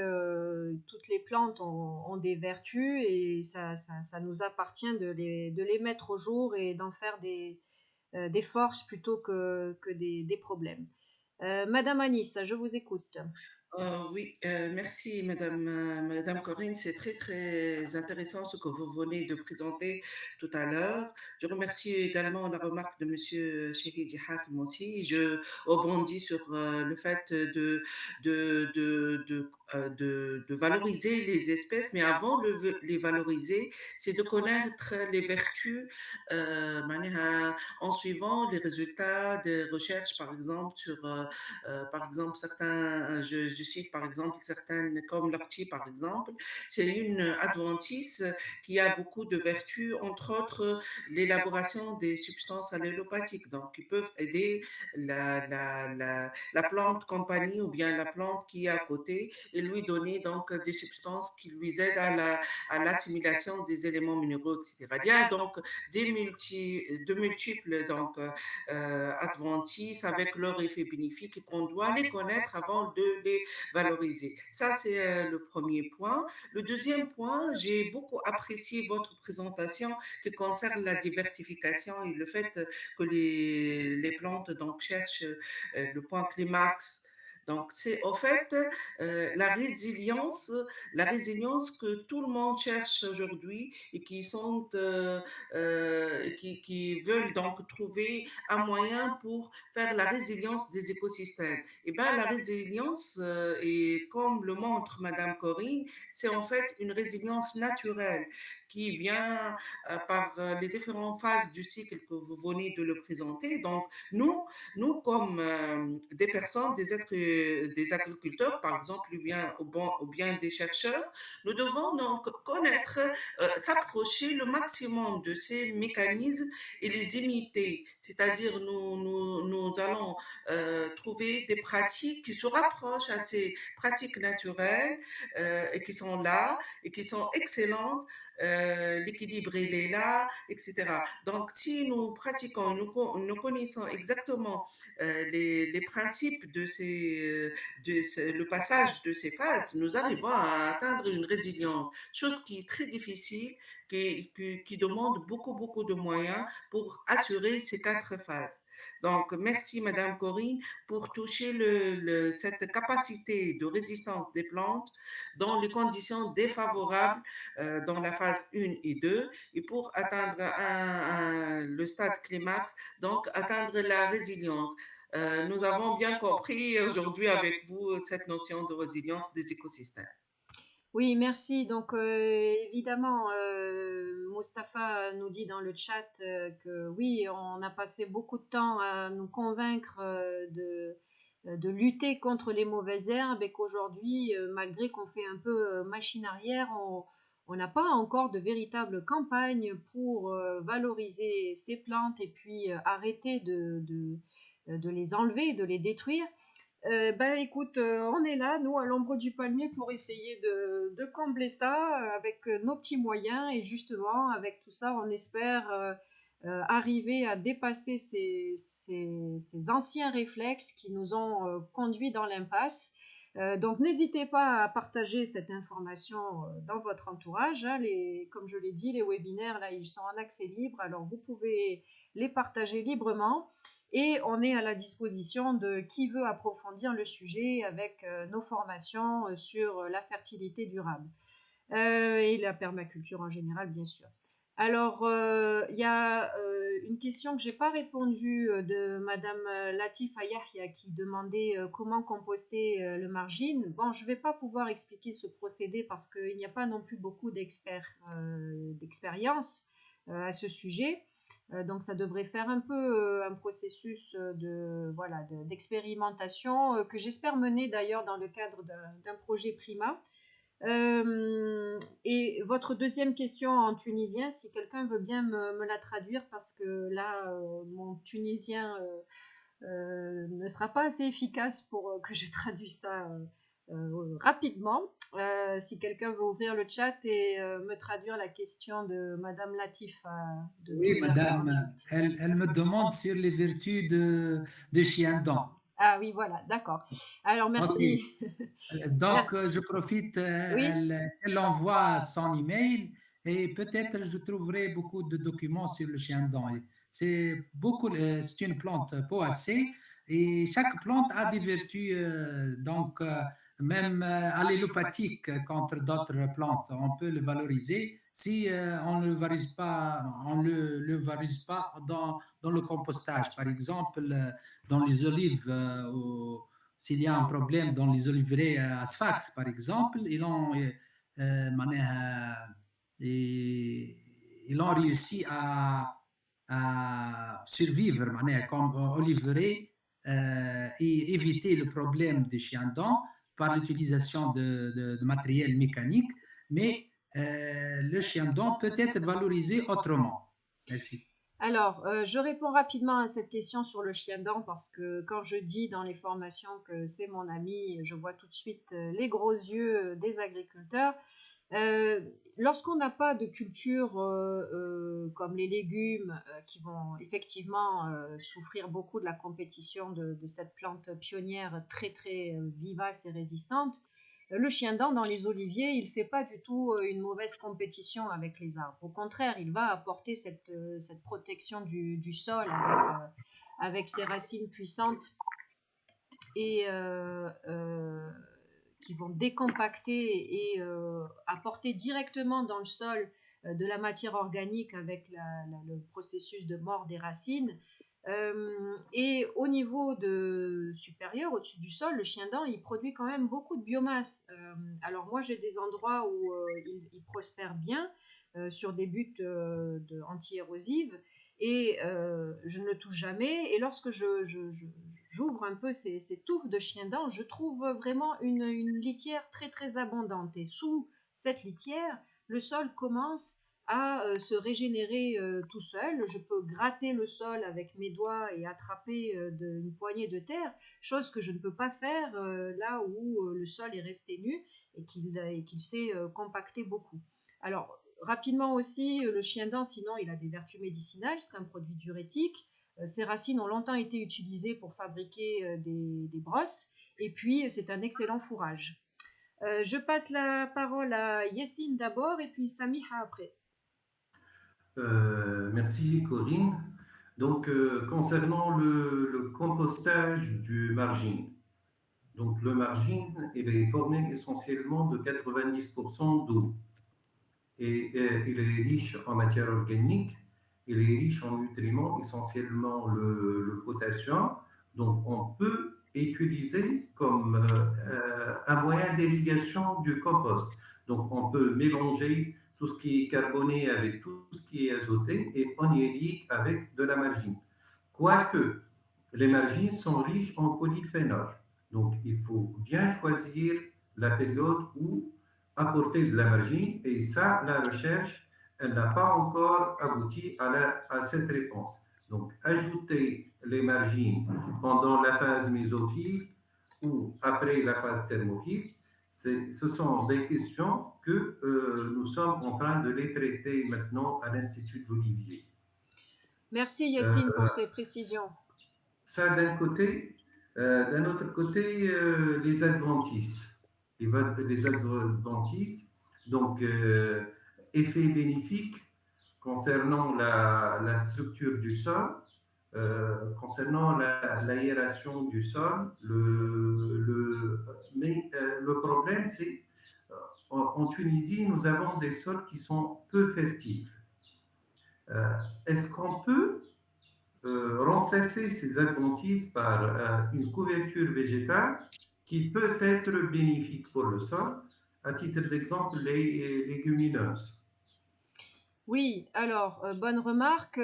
toutes les plantes ont des vertus et ça nous appartient de les mettre au jour et d'en faire des forces plutôt que des problèmes. Madame Anis, je vous écoute. Oui, merci Madame Corinne, c'est très très intéressant ce que vous venez de présenter tout à l'heure. Je remercie également la remarque de Monsieur Chéridi Hatem aussi. Je rebondis sur le fait de de valoriser les espèces, mais avant de les valoriser, c'est de connaître les vertus en suivant les résultats des recherches, par exemple, par exemple, je cite par exemple certaines, comme l'ortie, par exemple, c'est une adventice qui a beaucoup de vertus, entre autres l'élaboration des substances allélopathiques, donc qui peuvent aider la plante compagnie ou bien la plante qui est à côté et lui donner donc des substances qui lui aident à l'assimilation des éléments minéraux, etc. Il y a donc de multiples donc, adventices avec leur effet bénéfique et qu'on doit les connaître avant de les valoriser. Ça, c'est le premier point. Le deuxième point, j'ai beaucoup apprécié votre présentation qui concerne la diversification et le fait que les plantes donc, cherchent le point climax. Donc, c'est au fait la résilience que tout le monde cherche aujourd'hui et qui veulent donc trouver un moyen pour faire la résilience des écosystèmes. Et bien, la résilience, et comme le montre Madame Corinne, c'est en fait une résilience naturelle qui vient par les différentes phases du cycle que vous venez de le présenter. Donc, nous comme des personnes, des agriculteurs, par exemple, ou bien des chercheurs, nous devons donc connaître, s'approcher le maximum de ces mécanismes et les imiter. C'est-à-dire, nous allons trouver des pratiques qui se rapprochent à ces pratiques naturelles et qui sont là et qui sont excellentes. L'équilibre il est là, etc. Donc, si nous pratiquons, nous connaissons exactement les principes le passage de ces phases, nous arrivons à atteindre une résilience, chose qui est très difficile, qui demande beaucoup, beaucoup de moyens pour assurer ces 4 phases. Donc, merci Madame Corinne pour toucher cette capacité de résistance des plantes dans les conditions défavorables dans la phase 1 et 2 et pour atteindre le stade climax, donc atteindre la résilience. Nous avons bien compris aujourd'hui avec vous cette notion de résilience des écosystèmes. Oui, merci. Donc, évidemment, Mustapha nous dit dans le chat que oui, on a passé beaucoup de temps à nous convaincre de lutter contre les mauvaises herbes et qu'aujourd'hui, malgré qu'on fait un peu machine arrière, on n'a pas encore de véritable campagne pour valoriser ces plantes et puis arrêter de les enlever, de les détruire. Écoute, on est là, nous, à l'ombre du palmier, pour essayer de combler ça avec nos petits moyens. Et justement, avec tout ça, on espère arriver à dépasser ces anciens réflexes qui nous ont conduits dans l'impasse. Donc, n'hésitez pas à partager cette information dans votre entourage. Hein. Comme je l'ai dit, les webinaires, là, ils sont en accès libre. Alors, vous pouvez les partager librement. Et on est à la disposition de qui veut approfondir le sujet avec nos formations sur la fertilité durable et la permaculture en général, bien sûr. Alors, il y a une question que je n'ai pas répondu de Madame Latifa Yahya qui demandait comment composter le margine. Bon, je ne vais pas pouvoir expliquer ce procédé parce qu'il n'y a pas non plus beaucoup d'expérience à ce sujet. Donc ça devrait faire un peu un processus d'expérimentation que j'espère mener d'ailleurs dans le cadre d'un projet Prima. Et votre deuxième question en tunisien, si quelqu'un veut bien me la traduire parce que là, mon tunisien ne sera pas assez efficace pour que je traduise ça rapidement. Si quelqu'un veut ouvrir le chat et me traduire la question de Madame Latifa. Oui, Madame, elle me demande sur les vertus de chien dent. Ah oui, voilà, d'accord. Alors, merci. Okay. Donc, je profite, elle envoie son email et peut-être je trouverai beaucoup de documents sur le chien dent. C'est une plante poacée et chaque plante a des vertus, même allélopathiques contre d'autres plantes. On peut le valoriser si on ne le valorise pas dans le compostage. Par exemple, dans les olives s'il y a un problème dans les oliveraies à Sfax, par exemple, معناها, ils ont réussi à survivre معناها, comme oliveraies et éviter le problème des chiens dents par l'utilisation de matériel mécanique, mais le chien dent peut être valorisé autrement. Merci. Alors, je réponds rapidement à cette question sur le chien dent parce que quand je dis dans les formations que c'est mon ami, je vois tout de suite les gros yeux des agriculteurs. Lorsqu'on n'a pas de culture comme les légumes qui vont effectivement souffrir beaucoup de la compétition de cette plante pionnière très très vivace et résistante, le chien dent dans les oliviers, il ne fait pas du tout une mauvaise compétition avec les arbres. Au contraire, il va apporter cette protection du sol avec ses racines puissantes et qui vont décompacter et apporter directement dans le sol de la matière organique avec le processus de mort des racines. Et au niveau supérieur, au-dessus du sol, le chien dent, il produit quand même beaucoup de biomasse. Alors moi, j'ai des endroits où il prospère bien sur des buttes anti-érosives et je ne le touche jamais. Et lorsque j'ouvre un peu ces touffes de chien dent, je trouve vraiment une litière très très abondante. Et sous cette litière, le sol commence à se régénérer tout seul. Je peux gratter le sol avec mes doigts et attraper une poignée de terre, chose que je ne peux pas faire là où le sol est resté nu et qu'il s'est compacté beaucoup. Alors, rapidement aussi, le chien dent, sinon, il a des vertus médicinales, c'est un produit diurétique. Ses racines ont longtemps été utilisées pour fabriquer des brosses, et puis c'est un excellent fourrage. Je passe la parole à Yessine d'abord, et puis Samiha après. Merci Corinne. Donc, concernant le compostage du margine, donc le margine, il est formé essentiellement de 90% d'eau et il est riche en matière organique, il est riche en nutriments, essentiellement le potassium. Donc, on peut utiliser comme un moyen d'irrigation du compost. Donc, on peut mélanger tout ce qui est carboné avec tout ce qui est azoté et on irrigue avec de la margine. Quoique, les margines sont riches en polyphénol. Donc, il faut bien choisir la période où apporter de la margine et ça, la recherche, elle n'a pas encore abouti à cette réponse. Donc, ajouter les margines pendant la phase mésophile ou après la phase thermophile, ce sont des questions que nous sommes en train de les traiter maintenant à l'Institut d'Olivier. Merci Yacine pour ces précisions. Ça d'un côté. D'un autre côté, les adventices. Les adventices, donc effet bénéfique concernant la structure du sol, concernant l'aération du sol. Mais le problème, c'est en Tunisie, nous avons des sols qui sont peu fertiles. Est-ce qu'on peut remplacer ces adventices par une couverture végétale qui peut être bénéfique pour le sol, à titre d'exemple les légumineuses? Oui, alors, bonne remarque.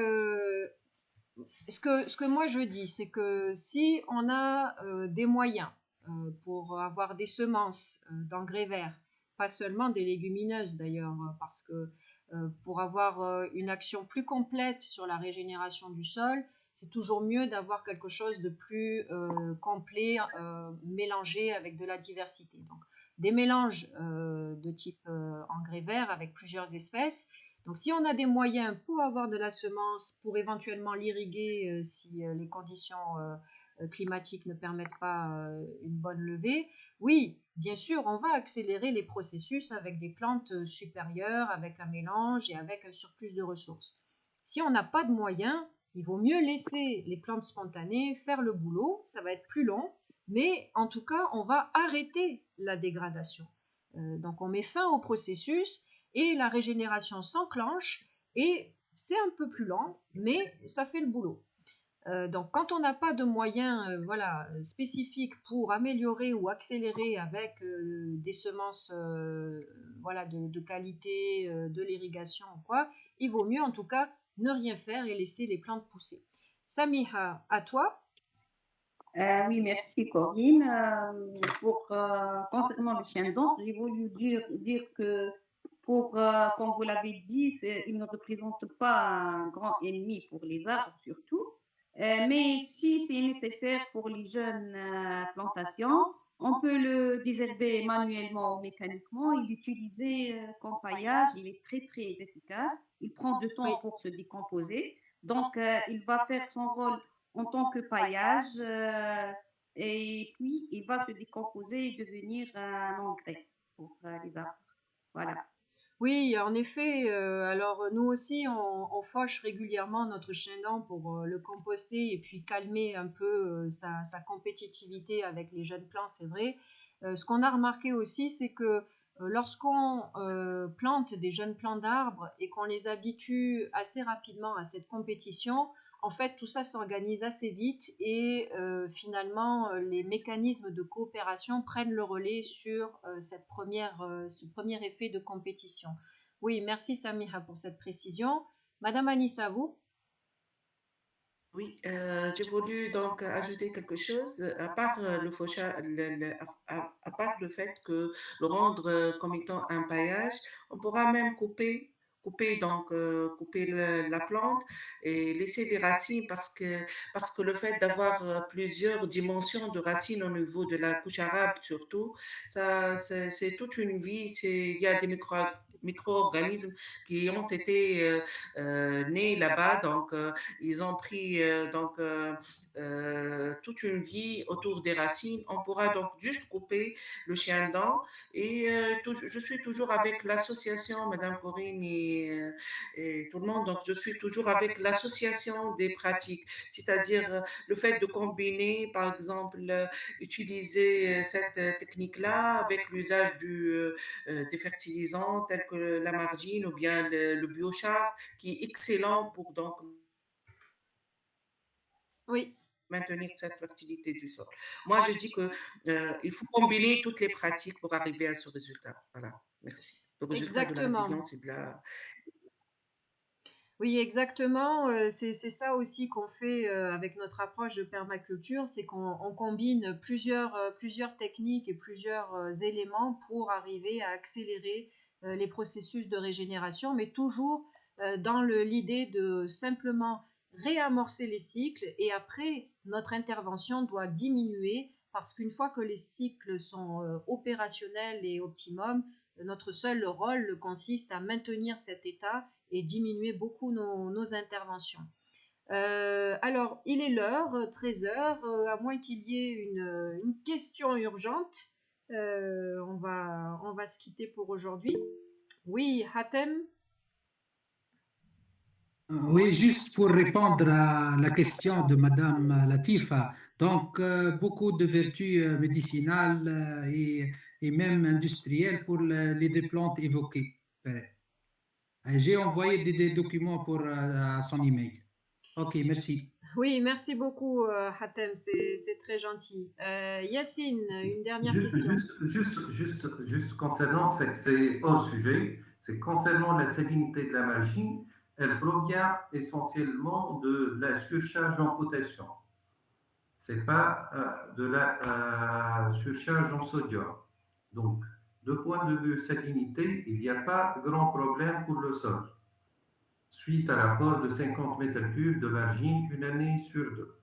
Ce que moi je dis, c'est que si on a des moyens pour avoir des semences d'engrais verts, pas seulement des légumineuses d'ailleurs, parce que pour avoir une action plus complète sur la régénération du sol, c'est toujours mieux d'avoir quelque chose de plus complet, mélangé avec de la diversité. Donc, des mélanges de type engrais vert avec plusieurs espèces. Donc, si on a des moyens pour avoir de la semence, pour éventuellement l'irriguer si les conditions climatiques ne permettent pas une bonne levée, oui, bien sûr, on va accélérer les processus avec des plantes supérieures, avec un mélange et avec un surplus de ressources. Si on n'a pas de moyens, il vaut mieux laisser les plantes spontanées faire le boulot, ça va être plus long, mais en tout cas, on va arrêter la dégradation. Donc, on met fin au processus et la régénération s'enclenche et c'est un peu plus lent, mais ça fait le boulot. Donc, quand on n'a pas de moyens voilà, spécifiques pour améliorer ou accélérer avec des semences voilà, de qualité, de l'irrigation ou quoi, il vaut mieux en tout cas ne rien faire et laisser les plantes pousser. Samiha, à toi. Oui, merci Corinne. Concernant le chien d'ombre, j'ai voulu dire que comme vous l'avez dit, il ne représente pas un grand ennemi pour les arbres surtout. Mais si c'est nécessaire pour les jeunes plantations, on peut le désherber manuellement ou mécaniquement et l'utiliser comme paillage. Il est très très efficace. Il prend du Oui. temps pour se décomposer. Donc, il va faire son rôle en tant que paillage et puis il va se décomposer et devenir un engrais pour les arbres. Voilà. Oui, en effet. Alors nous aussi, on fauche régulièrement notre chien-dent pour le composter et puis calmer un peu sa compétitivité avec les jeunes plants, c'est vrai. Ce qu'on a remarqué aussi, c'est que lorsqu'on plante des jeunes plants d'arbres et qu'on les habitue assez rapidement à cette compétition, en fait, tout ça s'organise assez vite et finalement, les mécanismes de coopération prennent le relais sur ce premier effet de compétition. Oui, merci Samira pour cette précision. Madame Anissa, vous? Oui, j'ai voulu donc ajouter quelque chose, à part le fauchage, à part le fait que le rendre comme étant un paillage, on pourra même couper la plante et laisser les racines parce que le fait d'avoir plusieurs dimensions de racines au niveau de la couche arabe surtout, c'est toute une vie, il y a des micro-organismes qui ont été nés là-bas, donc ils ont pris toute une vie autour des racines. On pourra donc juste couper le chien-dent et je suis toujours avec l'association, Madame Corinne et tout le monde, donc je suis toujours avec l'association des pratiques, c'est-à-dire le fait de combiner, par exemple, utiliser cette technique-là avec l'usage des fertilisants tels que la margine ou bien le biochar, qui est excellent pour donc Oui, maintenir cette fertilité du sol. Moi, je dis que il faut combiner toutes les pratiques pour arriver à ce résultat. Voilà, merci. Le résultat de la exactement. résilience et de la... Oui, exactement. C'est ça aussi qu'on fait avec notre approche de permaculture, c'est qu'on combine plusieurs techniques et plusieurs éléments pour arriver à accélérer les processus de régénération, mais toujours dans l'idée de simplement réamorcer les cycles et après, notre intervention doit diminuer parce qu'une fois que les cycles sont opérationnels et optimum, notre seul rôle consiste à maintenir cet état et diminuer beaucoup nos interventions. Alors, il est l'heure, 13 heures, à moins qu'il y ait une question urgente. On va se quitter pour aujourd'hui. Oui, Hatem? Oui, juste pour répondre à la question de Madame Latifa. Donc, beaucoup de vertus médicinales et même industrielles pour les deux plantes évoquées. J'ai envoyé des documents à son email. Ok, merci. Oui, merci beaucoup, Hatem, c'est très gentil. Yacine, une dernière Juste, question. juste concernant, c'est hors sujet, c'est concernant la salinité de la margine, elle provient essentiellement de la surcharge en potassium. C'est pas de la surcharge en sodium. Donc, de point de vue salinité, il n'y a pas grand problème pour le sol, suite à l'apport de 50 mètres cubes de margine une année sur deux.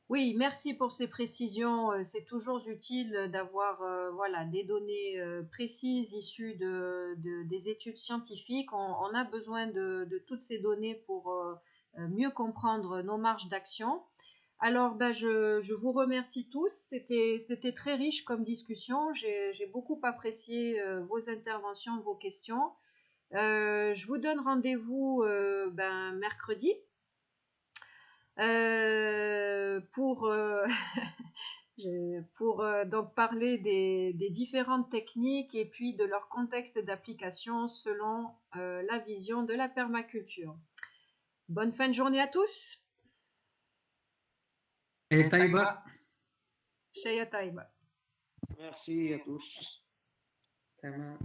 Oui, merci pour ces précisions. C'est toujours utile d'avoir voilà, des données précises issues des études scientifiques. On a besoin de toutes ces données pour mieux comprendre nos marges d'action. Alors, ben, je vous remercie tous. C'était très riche comme discussion. J'ai beaucoup apprécié vos interventions, vos questions. Je vous donne rendez-vous ben, mercredi. Pour pour donc parler des différentes techniques et puis de leur contexte d'application selon la vision de la permaculture. Bonne fin de journée à tous! Et Taïba, Shaya Taiba. Merci à tous. تمام